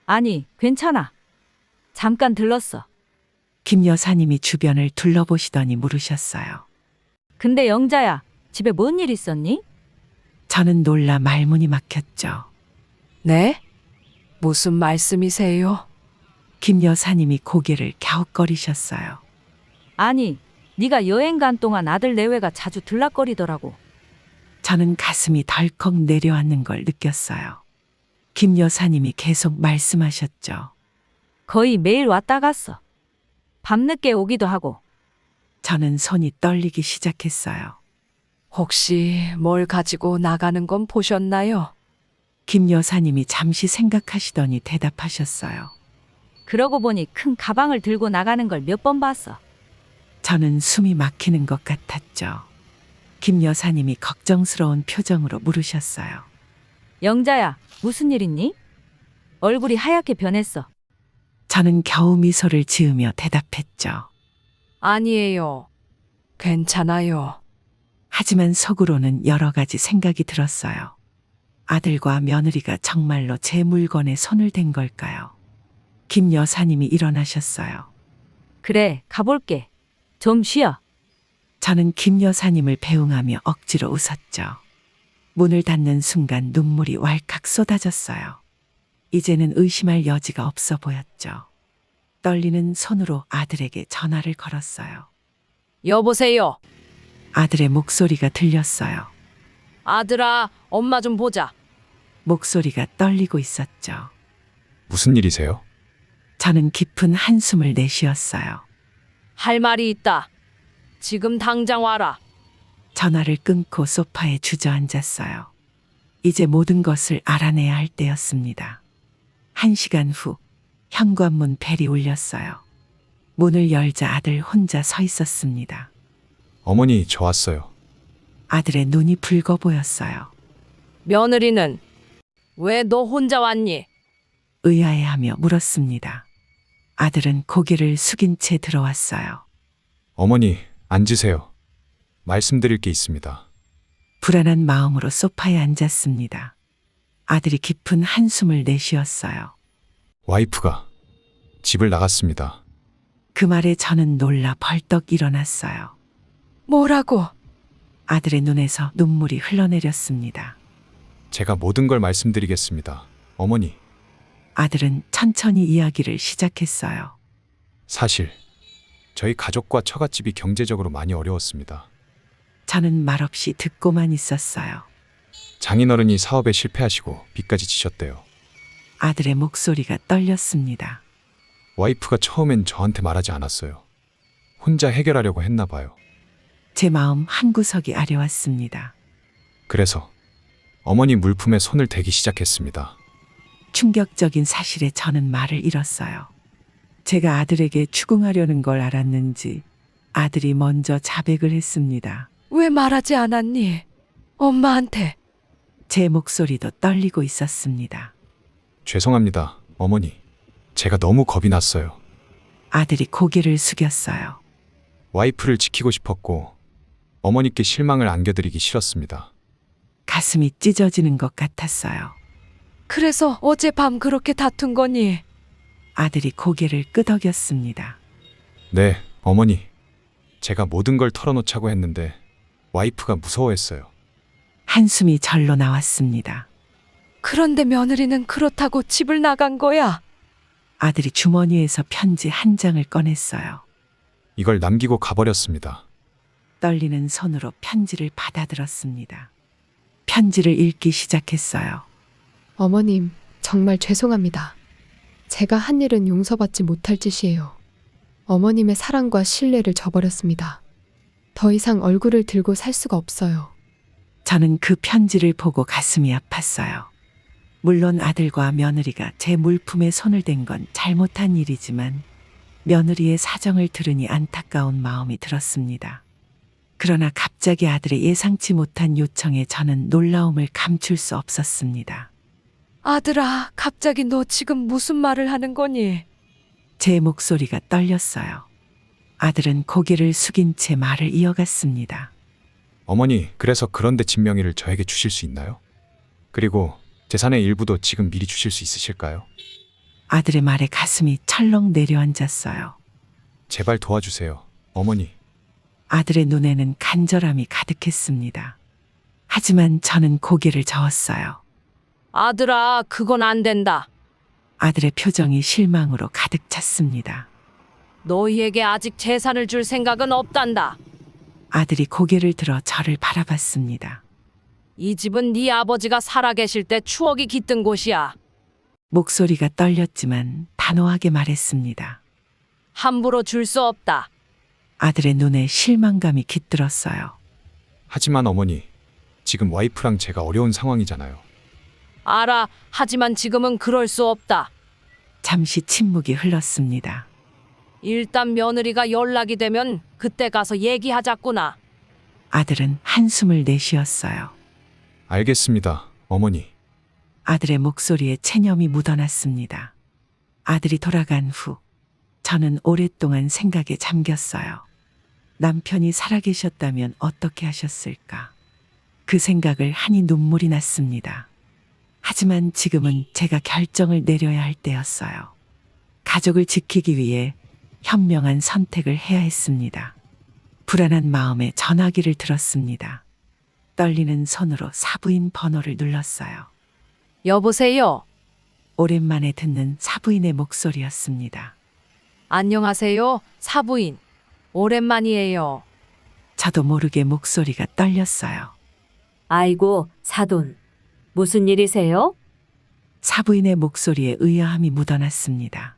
Speaker 11: 아니, 괜찮아. 잠깐 들렀어.
Speaker 4: 김 여사님이 주변을 둘러보시더니 물으셨어요.
Speaker 11: 근데 영자야, 집에 뭔 일 있었니?
Speaker 4: 저는 놀라 말문이 막혔죠.
Speaker 2: 네? 무슨 말씀이세요?
Speaker 4: 김 여사님이 고개를 갸웃거리셨어요.
Speaker 11: 아니, 네가 여행 간 동안 아들 내외가 자주 들락거리더라고.
Speaker 4: 저는 가슴이 덜컥 내려앉는 걸 느꼈어요. 김 여사님이 계속 말씀하셨죠.
Speaker 11: 거의 매일 왔다 갔어. 밤늦게 오기도 하고.
Speaker 4: 저는 손이 떨리기 시작했어요.
Speaker 2: 혹시 뭘 가지고 나가는 건 보셨나요?
Speaker 4: 김 여사님이 잠시 생각하시더니 대답하셨어요.
Speaker 11: 그러고 보니 큰 가방을 들고 나가는 걸 몇 번 봤어.
Speaker 4: 저는 숨이 막히는 것 같았죠. 김 여사님이 걱정스러운 표정으로 물으셨어요.
Speaker 11: 영자야, 무슨 일 있니? 얼굴이 하얗게 변했어.
Speaker 4: 저는 겨우 미소를 지으며 대답했죠.
Speaker 2: 아니에요. 괜찮아요.
Speaker 4: 하지만 속으로는 여러 가지 생각이 들었어요. 아들과 며느리가 정말로 제 물건에 손을 댄 걸까요? 김 여사님이 일어나셨어요.
Speaker 11: 그래, 가볼게. 좀 쉬어.
Speaker 4: 저는 김 여사님을 배웅하며 억지로 웃었죠. 문을 닫는 순간 눈물이 왈칵 쏟아졌어요. 이제는 의심할 여지가 없어 보였죠. 떨리는 손으로 아들에게 전화를 걸었어요.
Speaker 11: 여보세요.
Speaker 4: 아들의 목소리가 들렸어요.
Speaker 11: 아들아, 엄마 좀 보자.
Speaker 4: 목소리가 떨리고 있었죠.
Speaker 1: 무슨 일이세요?
Speaker 4: 저는 깊은 한숨을 내쉬었어요.
Speaker 11: 할 말이 있다. 지금 당장 와라.
Speaker 4: 전화를 끊고 소파에 주저앉았어요. 이제 모든 것을 알아내야 할 때였습니다. 1시간 후 현관문 벨이 울렸어요. 문을 열자 아들 혼자 서 있었습니다.
Speaker 1: 어머니, 저 왔어요.
Speaker 4: 아들의 눈이 붉어 보였어요.
Speaker 11: 며느리는 왜 너 혼자 왔니?
Speaker 4: 의아해하며 물었습니다. 아들은 고개를 숙인 채 들어왔어요.
Speaker 1: 어머니, 앉으세요. 말씀드릴 게 있습니다.
Speaker 4: 불안한 마음으로 소파에 앉았습니다. 아들이 깊은 한숨을 내쉬었어요.
Speaker 1: 와이프가 집을 나갔습니다.
Speaker 4: 그 말에 저는 놀라 벌떡 일어났어요.
Speaker 2: 뭐라고?
Speaker 4: 아들의 눈에서 눈물이 흘러내렸습니다.
Speaker 1: 제가 모든 걸 말씀드리겠습니다. 어머니,
Speaker 4: 아들은 천천히 이야기를 시작했어요.
Speaker 1: 사실 저희 가족과 처갓집이 경제적으로 많이 어려웠습니다.
Speaker 4: 저는 말없이 듣고만 있었어요.
Speaker 1: 장인어른이 사업에 실패하시고 빚까지 지셨대요.
Speaker 4: 아들의 목소리가 떨렸습니다.
Speaker 1: 와이프가 처음엔 저한테 말하지 않았어요. 혼자 해결하려고 했나 봐요.
Speaker 4: 제 마음 한구석이 아려왔습니다.
Speaker 1: 그래서 어머니 물품에 손을 대기 시작했습니다.
Speaker 4: 충격적인 사실에 저는 말을 잃었어요. 제가 아들에게 추궁하려는 걸 알았는지 아들이 먼저 자백을 했습니다.
Speaker 2: 왜 말하지 않았니? 엄마한테.
Speaker 4: 제 목소리도 떨리고 있었습니다.
Speaker 1: 죄송합니다, 어머니. 제가 너무 겁이 났어요.
Speaker 4: 아들이 고개를 숙였어요.
Speaker 1: 와이프를 지키고 싶었고 어머니께 실망을 안겨드리기 싫었습니다.
Speaker 4: 가슴이 찢어지는 것 같았어요.
Speaker 2: 그래서 어젯밤 그렇게 다툰 거니?
Speaker 4: 아들이 고개를 끄덕였습니다.
Speaker 1: 네, 어머니. 제가 모든 걸 털어놓자고 했는데 와이프가 무서워했어요.
Speaker 4: 한숨이 절로 나왔습니다.
Speaker 2: 그런데 며느리는 그렇다고 집을 나간 거야.
Speaker 4: 아들이 주머니에서 편지 한 장을 꺼냈어요.
Speaker 1: 이걸 남기고 가버렸습니다.
Speaker 4: 떨리는 손으로 편지를 받아들었습니다. 편지를 읽기 시작했어요.
Speaker 8: 어머님, 정말 죄송합니다. 제가 한 일은 용서받지 못할 짓이에요. 어머님의 사랑과 신뢰를 저버렸습니다. 더 이상 얼굴을 들고 살 수가 없어요.
Speaker 4: 저는 그 편지를 보고 가슴이 아팠어요. 물론 아들과 며느리가 제 물품에 손을 댄 건 잘못한 일이지만 며느리의 사정을 들으니 안타까운 마음이 들었습니다. 그러나 갑자기 아들의 예상치 못한 요청에 저는 놀라움을 감출 수 없었습니다.
Speaker 2: 아들아, 갑자기 너 지금 무슨 말을 하는 거니?
Speaker 4: 제 목소리가 떨렸어요. 아들은 고개를 숙인 채 말을 이어갔습니다.
Speaker 1: 어머니, 그래서 그런데 집 명의를 저에게 주실 수 있나요? 그리고 재산의 일부도 지금 미리 주실 수 있으실까요?
Speaker 4: 아들의 말에 가슴이 철렁 내려앉았어요.
Speaker 1: 제발 도와주세요, 어머니.
Speaker 4: 아들의 눈에는 간절함이 가득했습니다. 하지만 저는 고개를 저었어요.
Speaker 11: 아들아, 그건 안 된다.
Speaker 4: 아들의 표정이 실망으로 가득 찼습니다.
Speaker 11: 너희에게 아직 재산을 줄 생각은 없단다.
Speaker 4: 아들이 고개를 들어 저를 바라봤습니다.
Speaker 11: 이 집은 네 아버지가 살아계실 때 추억이 깃든 곳이야.
Speaker 4: 목소리가 떨렸지만 단호하게 말했습니다.
Speaker 11: 함부로 줄 수 없다.
Speaker 4: 아들의 눈에 실망감이 깃들었어요.
Speaker 1: 하지만 어머니, 지금 와이프랑 제가 어려운 상황이잖아요.
Speaker 11: 알아. 하지만 지금은 그럴 수 없다.
Speaker 4: 잠시 침묵이 흘렀습니다.
Speaker 11: 일단 며느리가 연락이 되면 그때 가서 얘기하자꾸나.
Speaker 4: 아들은 한숨을 내쉬었어요.
Speaker 1: 알겠습니다, 어머니.
Speaker 4: 아들의 목소리에 체념이 묻어났습니다. 아들이 돌아간 후 저는 오랫동안 생각에 잠겼어요. 남편이 살아계셨다면 어떻게 하셨을까? 그 생각을 하니 눈물이 났습니다. 하지만 지금은 제가 결정을 내려야 할 때였어요. 가족을 지키기 위해 현명한 선택을 해야 했습니다. 불안한 마음에 전화기를 들었습니다. 떨리는 손으로 사부인 번호를 눌렀어요.
Speaker 11: 여보세요.
Speaker 4: 오랜만에 듣는 사부인의 목소리였습니다.
Speaker 11: 안녕하세요, 사부인. 오랜만이에요.
Speaker 4: 저도 모르게 목소리가 떨렸어요.
Speaker 12: 아이고, 사돈. 무슨 일이세요?
Speaker 4: 사부인의 목소리에 의아함이 묻어났습니다.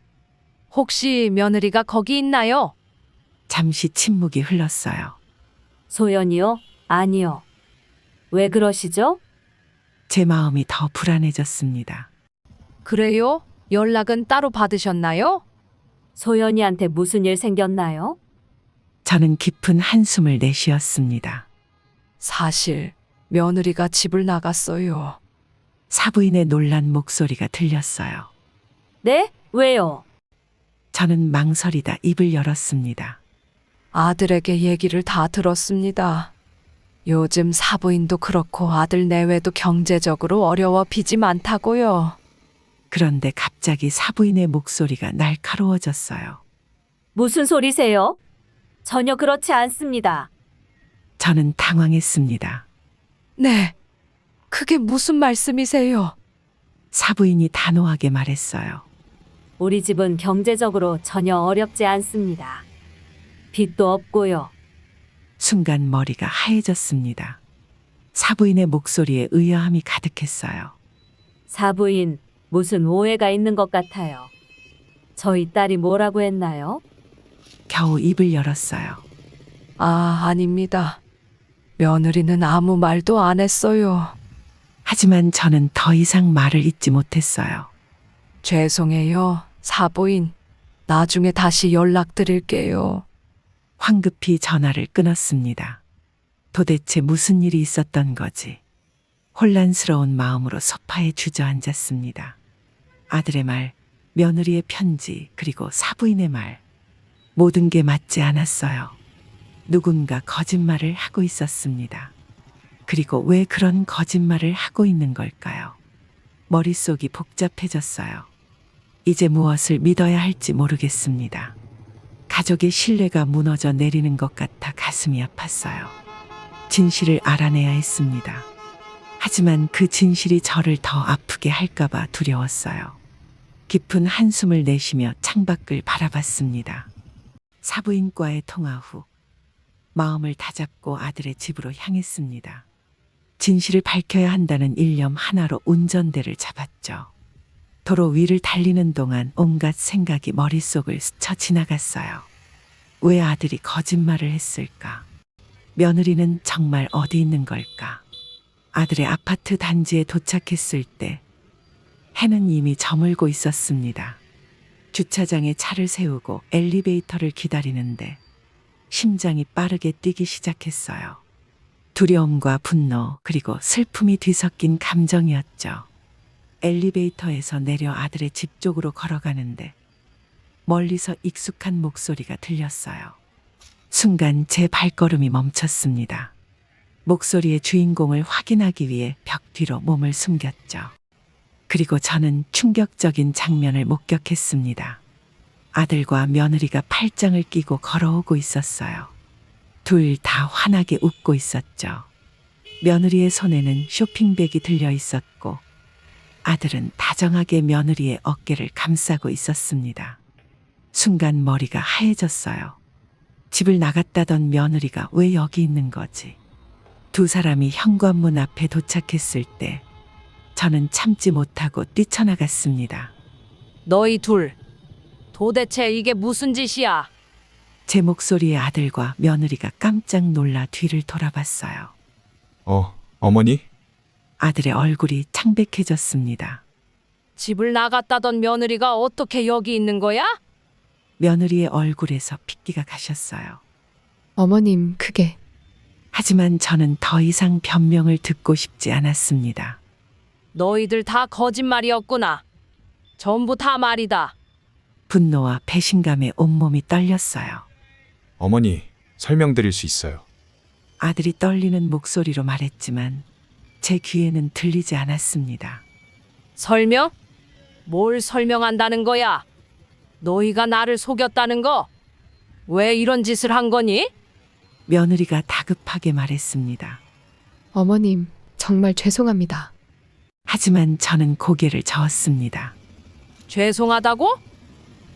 Speaker 11: 혹시 며느리가 거기 있나요?
Speaker 4: 잠시 침묵이 흘렀어요.
Speaker 12: 소연이요? 아니요. 왜 그러시죠?
Speaker 4: 제 마음이 더 불안해졌습니다.
Speaker 11: 그래요? 연락은 따로 받으셨나요?
Speaker 12: 소연이한테 무슨 일 생겼나요?
Speaker 4: 저는 깊은 한숨을 내쉬었습니다.
Speaker 2: 사실 며느리가 집을 나갔어요.
Speaker 4: 사부인의 놀란 목소리가 들렸어요.
Speaker 12: 네? 왜요?
Speaker 4: 저는 망설이다 입을 열었습니다.
Speaker 2: 아들에게 얘기를 다 들었습니다. 요즘 사부인도 그렇고 아들 내외도 경제적으로 어려워 빚이 많다고요.
Speaker 4: 그런데 갑자기 사부인의 목소리가 날카로워졌어요.
Speaker 12: 무슨 소리세요? 전혀 그렇지 않습니다.
Speaker 4: 저는 당황했습니다.
Speaker 2: 네. 그게 무슨 말씀이세요?
Speaker 4: 사부인이 단호하게 말했어요.
Speaker 12: 우리 집은 경제적으로 전혀 어렵지 않습니다. 빚도 없고요.
Speaker 4: 순간 머리가 하얘졌습니다. 사부인의 목소리에 의아함이 가득했어요.
Speaker 12: 사부인, 무슨 오해가 있는 것 같아요. 저희 딸이 뭐라고 했나요?
Speaker 4: 겨우 입을 열었어요.
Speaker 2: 아닙니다. 며느리는 아무 말도 안 했어요.
Speaker 4: 하지만 저는 더 이상 말을 잇지 못했어요.
Speaker 2: 죄송해요, 사부인. 나중에 다시 연락드릴게요.
Speaker 4: 황급히 전화를 끊었습니다. 도대체 무슨 일이 있었던 거지? 혼란스러운 마음으로 소파에 주저앉았습니다. 아들의 말, 며느리의 편지, 그리고 사부인의 말. 모든 게 맞지 않았어요. 누군가 거짓말을 하고 있었습니다. 그리고 왜 그런 거짓말을 하고 있는 걸까요? 머릿속이 복잡해졌어요. 이제 무엇을 믿어야 할지 모르겠습니다. 가족의 신뢰가 무너져 내리는 것 같아 가슴이 아팠어요. 진실을 알아내야 했습니다. 하지만 그 진실이 저를 더 아프게 할까봐 두려웠어요. 깊은 한숨을 내쉬며 창밖을 바라봤습니다. 사부인과의 통화 후 마음을 다잡고 아들의 집으로 향했습니다. 진실을 밝혀야 한다는 일념 하나로 운전대를 잡았죠. 도로 위를 달리는 동안 온갖 생각이 머릿속을 스쳐 지나갔어요. 왜 아들이 거짓말을 했을까? 며느리는 정말 어디 있는 걸까? 아들의 아파트 단지에 도착했을 때 해는 이미 저물고 있었습니다. 주차장에 차를 세우고 엘리베이터를 기다리는데 심장이 빠르게 뛰기 시작했어요. 두려움과 분노 그리고 슬픔이 뒤섞인 감정이었죠. 엘리베이터에서 내려 아들의 집 쪽으로 걸어가는데 멀리서 익숙한 목소리가 들렸어요. 순간 제 발걸음이 멈췄습니다. 목소리의 주인공을 확인하기 위해 벽 뒤로 몸을 숨겼죠. 그리고 저는 충격적인 장면을 목격했습니다. 아들과 며느리가 팔짱을 끼고 걸어오고 있었어요. 둘 다 환하게 웃고 있었죠. 며느리의 손에는 쇼핑백이 들려 있었고 아들은 다정하게 며느리의 어깨를 감싸고 있었습니다. 순간 머리가 하얘졌어요. 집을 나갔다던 며느리가 왜 여기 있는 거지? 두 사람이 현관문 앞에 도착했을 때 저는 참지 못하고 뛰쳐나갔습니다.
Speaker 11: 너희 둘, 도대체 이게 무슨 짓이야?
Speaker 4: 제 목소리에 아들과 며느리가 깜짝 놀라 뒤를 돌아봤어요.
Speaker 1: 어머니?
Speaker 4: 아들의 얼굴이 창백해졌습니다.
Speaker 11: 집을 나갔다던 며느리가 어떻게 여기 있는 거야?
Speaker 4: 며느리의 얼굴에서 핏기가 가셨어요.
Speaker 8: 어머님, 그게
Speaker 4: 하지만 저는 더 이상 변명을 듣고 싶지 않았습니다.
Speaker 11: 너희들 다 거짓말이었구나. 전부 다 말이다.
Speaker 4: 분노와 배신감에 온몸이 떨렸어요.
Speaker 1: 어머니, 설명드릴 수 있어요.
Speaker 4: 아들이 떨리는 목소리로 말했지만 제 귀에는 들리지 않았습니다.
Speaker 11: 설명? 뭘 설명한다는 거야? 너희가 나를 속였다는 거? 왜 이런 짓을 한 거니?
Speaker 4: 며느리가 다급하게 말했습니다.
Speaker 8: 어머님, 정말 죄송합니다.
Speaker 4: 하지만 저는 고개를 저었습니다.
Speaker 11: 죄송하다고?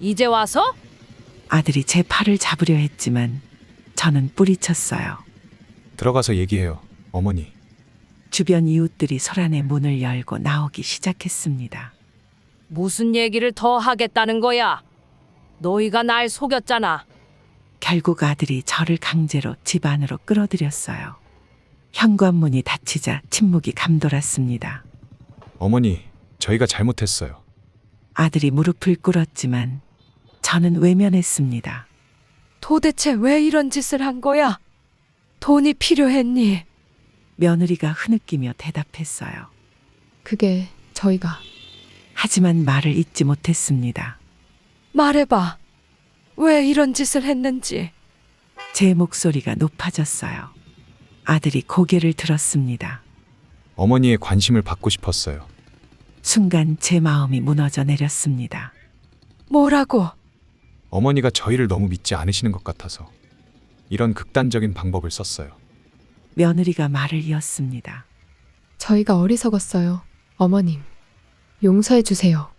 Speaker 11: 이제 와서?
Speaker 4: 아들이 제 팔을 잡으려 했지만 저는 뿌리쳤어요.
Speaker 1: 들어가서 얘기해요, 어머니.
Speaker 4: 주변 이웃들이 소란의 문을 열고 나오기 시작했습니다.
Speaker 11: 무슨 얘기를 더 하겠다는 거야? 너희가 날 속였잖아.
Speaker 4: 결국 아들이 저를 강제로 집 안으로 끌어들였어요. 현관문이 닫히자 침묵이 감돌았습니다.
Speaker 1: 어머니, 저희가 잘못했어요.
Speaker 4: 아들이 무릎을 꿇었지만 저는 외면했습니다.
Speaker 2: 도대체 왜 이런 짓을 한 거야? 돈이 필요했니?
Speaker 4: 며느리가 흐느끼며 대답했어요.
Speaker 8: 그게 저희가
Speaker 4: 하지만 말을 잇지 못했습니다.
Speaker 2: 말해봐. 왜 이런 짓을 했는지.
Speaker 4: 제 목소리가 높아졌어요. 아들이 고개를 들었습니다.
Speaker 1: 어머니의 관심을 받고 싶었어요.
Speaker 4: 순간 제 마음이 무너져 내렸습니다.
Speaker 2: 뭐라고?
Speaker 1: 어머니가 저희를 너무 믿지 않으시는 것 같아서 이런 극단적인 방법을 썼어요.
Speaker 4: 며느리가 말을 이었습니다.
Speaker 8: 저희가 어리석었어요. 어머님, 용서해 주세요.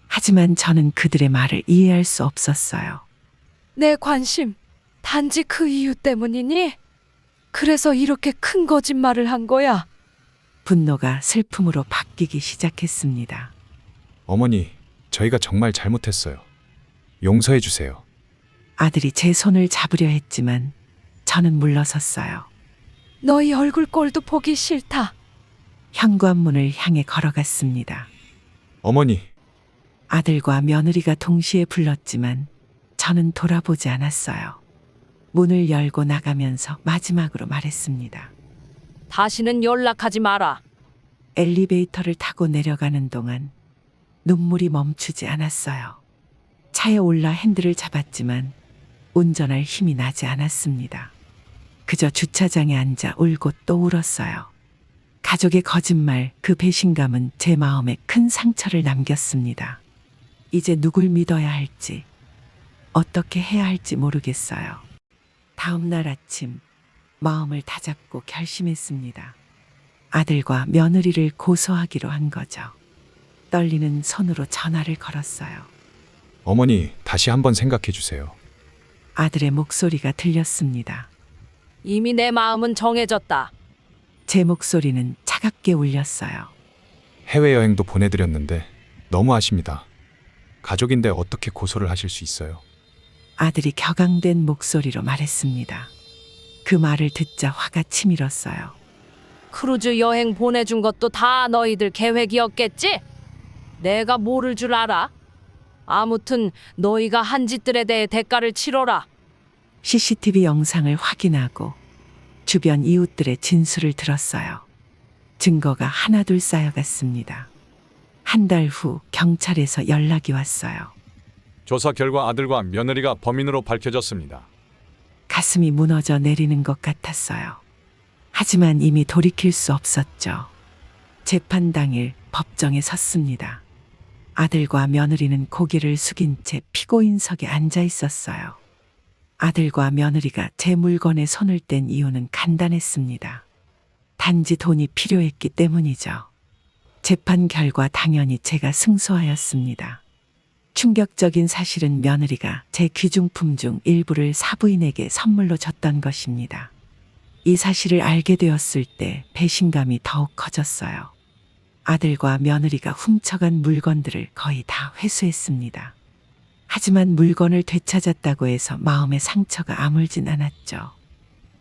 Speaker 4: 하지만 저는 그들의 말을 이해할 수 없었어요.
Speaker 2: 내 관심 단지 그 이유 때문이니? 그래서 이렇게 큰 거짓말을 한 거야.
Speaker 4: 분노가 슬픔으로 바뀌기 시작했습니다.
Speaker 1: 어머니, 저희가 정말 잘못했어요. 용서해 주세요.
Speaker 4: 아들이 제 손을 잡으려 했지만 저는 물러섰어요.
Speaker 2: 너희 얼굴 꼴도 보기 싫다.
Speaker 4: 현관문을 향해 걸어갔습니다.
Speaker 1: 어머니,
Speaker 4: 아들과 며느리가 동시에 불렀지만 저는 돌아보지 않았어요. 문을 열고 나가면서 마지막으로 말했습니다.
Speaker 11: 다시는 연락하지 마라.
Speaker 4: 엘리베이터를 타고 내려가는 동안 눈물이 멈추지 않았어요. 차에 올라 핸들을 잡았지만 운전할 힘이 나지 않았습니다. 그저 주차장에 앉아 울고 또 울었어요. 가족의 거짓말, 그 배신감은 제 마음에 큰 상처를 남겼습니다. 이제 누굴 믿어야 할지, 어떻게 해야 할지 모르겠어요. 다음 날 아침, 마음을 다잡고 결심했습니다. 아들과 며느리를 고소하기로 한 거죠. 떨리는 손으로 전화를 걸었어요.
Speaker 1: 어머니, 다시 한번 생각해 주세요.
Speaker 4: 아들의 목소리가 들렸습니다.
Speaker 11: 이미 내 마음은 정해졌다.
Speaker 4: 제 목소리는 차갑게 울렸어요.
Speaker 1: 해외여행도 보내드렸는데 너무하십니다. 가족인데 어떻게 고소를 하실 수 있어요?
Speaker 4: 아들이 격앙된 목소리로 말했습니다. 그 말을 듣자 화가 치밀었어요.
Speaker 11: 크루즈 여행 보내준 것도 다 너희들 계획이었겠지? 내가 모를 줄 알아? 아무튼 너희가 한 짓들에 대해 대가를 치러라.
Speaker 4: CCTV 영상을 확인하고 주변 이웃들의 진술을 들었어요. 증거가 하나둘 쌓여갔습니다. 한 달 후 경찰에서 연락이 왔어요.
Speaker 9: 조사 결과 아들과 며느리가 범인으로 밝혀졌습니다.
Speaker 4: 가슴이 무너져 내리는 것 같았어요. 하지만 이미 돌이킬 수 없었죠. 재판 당일 법정에 섰습니다. 아들과 며느리는 고개를 숙인 채 피고인석에 앉아 있었어요. 아들과 며느리가 제 물건에 손을 뗀 이유는 간단했습니다. 단지 돈이 필요했기 때문이죠. 재판 결과 당연히 제가 승소하였습니다. 충격적인 사실은 며느리가 제 귀중품 중 일부를 사부인에게 선물로 줬던 것입니다. 이 사실을 알게 되었을 때 배신감이 더욱 커졌어요. 아들과 며느리가 훔쳐간 물건들을 거의 다 회수했습니다. 하지만 물건을 되찾았다고 해서 마음의 상처가 아물진 않았죠.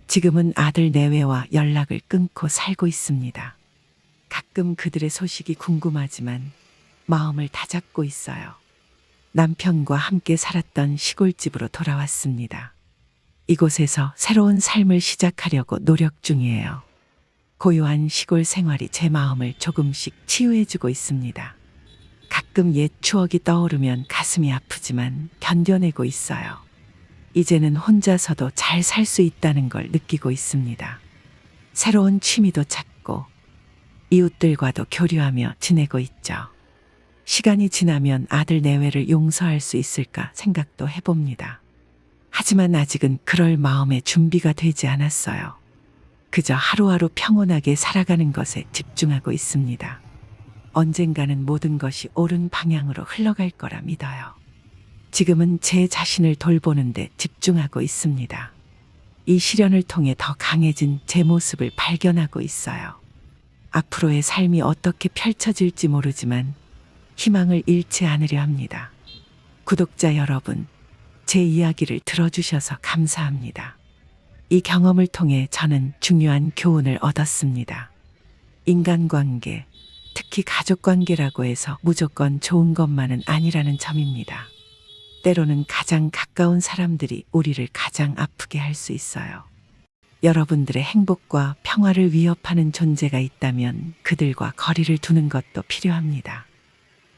Speaker 4: 지금은 아들 내외와 연락을 끊고 살고 있습니다. 가끔 그들의 소식이 궁금하지만 마음을 다잡고 있어요. 남편과 함께 살았던 시골집으로 돌아왔습니다. 이곳에서 새로운 삶을 시작하려고 노력 중이에요. 고요한 시골 생활이 제 마음을 조금씩 치유해주고 있습니다. 가끔 옛 추억이 떠오르면 가슴이 아프지만 견뎌내고 있어요. 이제는 혼자서도 잘 살 수 있다는 걸 느끼고 있습니다. 새로운 취미도 찾고 이웃들과도 교류하며 지내고 있죠. 시간이 지나면 아들 내외를 용서할 수 있을까 생각도 해봅니다. 하지만 아직은 그럴 마음의 준비가 되지 않았어요. 그저 하루하루 평온하게 살아가는 것에 집중하고 있습니다. 언젠가는 모든 것이 옳은 방향으로 흘러갈 거라 믿어요. 지금은 제 자신을 돌보는데 집중하고 있습니다. 이 시련을 통해 더 강해진 제 모습을 발견하고 있어요. 앞으로의 삶이 어떻게 펼쳐질지 모르지만 희망을 잃지 않으려 합니다. 구독자 여러분, 제 이야기를 들어주셔서 감사합니다. 이 경험을 통해 저는 중요한 교훈을 얻었습니다. 인간관계, 특히 가족관계라고 해서 무조건 좋은 것만은 아니라는 점입니다. 때로는 가장 가까운 사람들이 우리를 가장 아프게 할 수 있어요. 여러분들의 행복과 평화를 위협하는 존재가 있다면 그들과 거리를 두는 것도 필요합니다.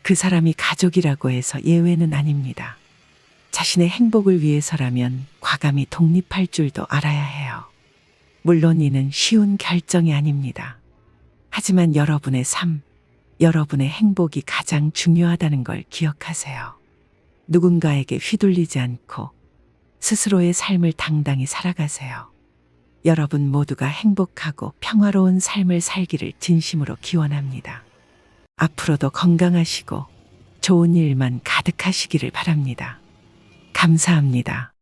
Speaker 4: 그 사람이 가족이라고 해서 예외는 아닙니다. 자신의 행복을 위해서라면 과감히 독립할 줄도 알아야 해요. 물론 이는 쉬운 결정이 아닙니다. 하지만 여러분의 삶, 여러분의 행복이 가장 중요하다는 걸 기억하세요. 누군가에게 휘둘리지 않고 스스로의 삶을 당당히 살아가세요. 여러분 모두가 행복하고 평화로운 삶을 살기를 진심으로 기원합니다. 앞으로도 건강하시고 좋은 일만 가득하시기를 바랍니다. 감사합니다.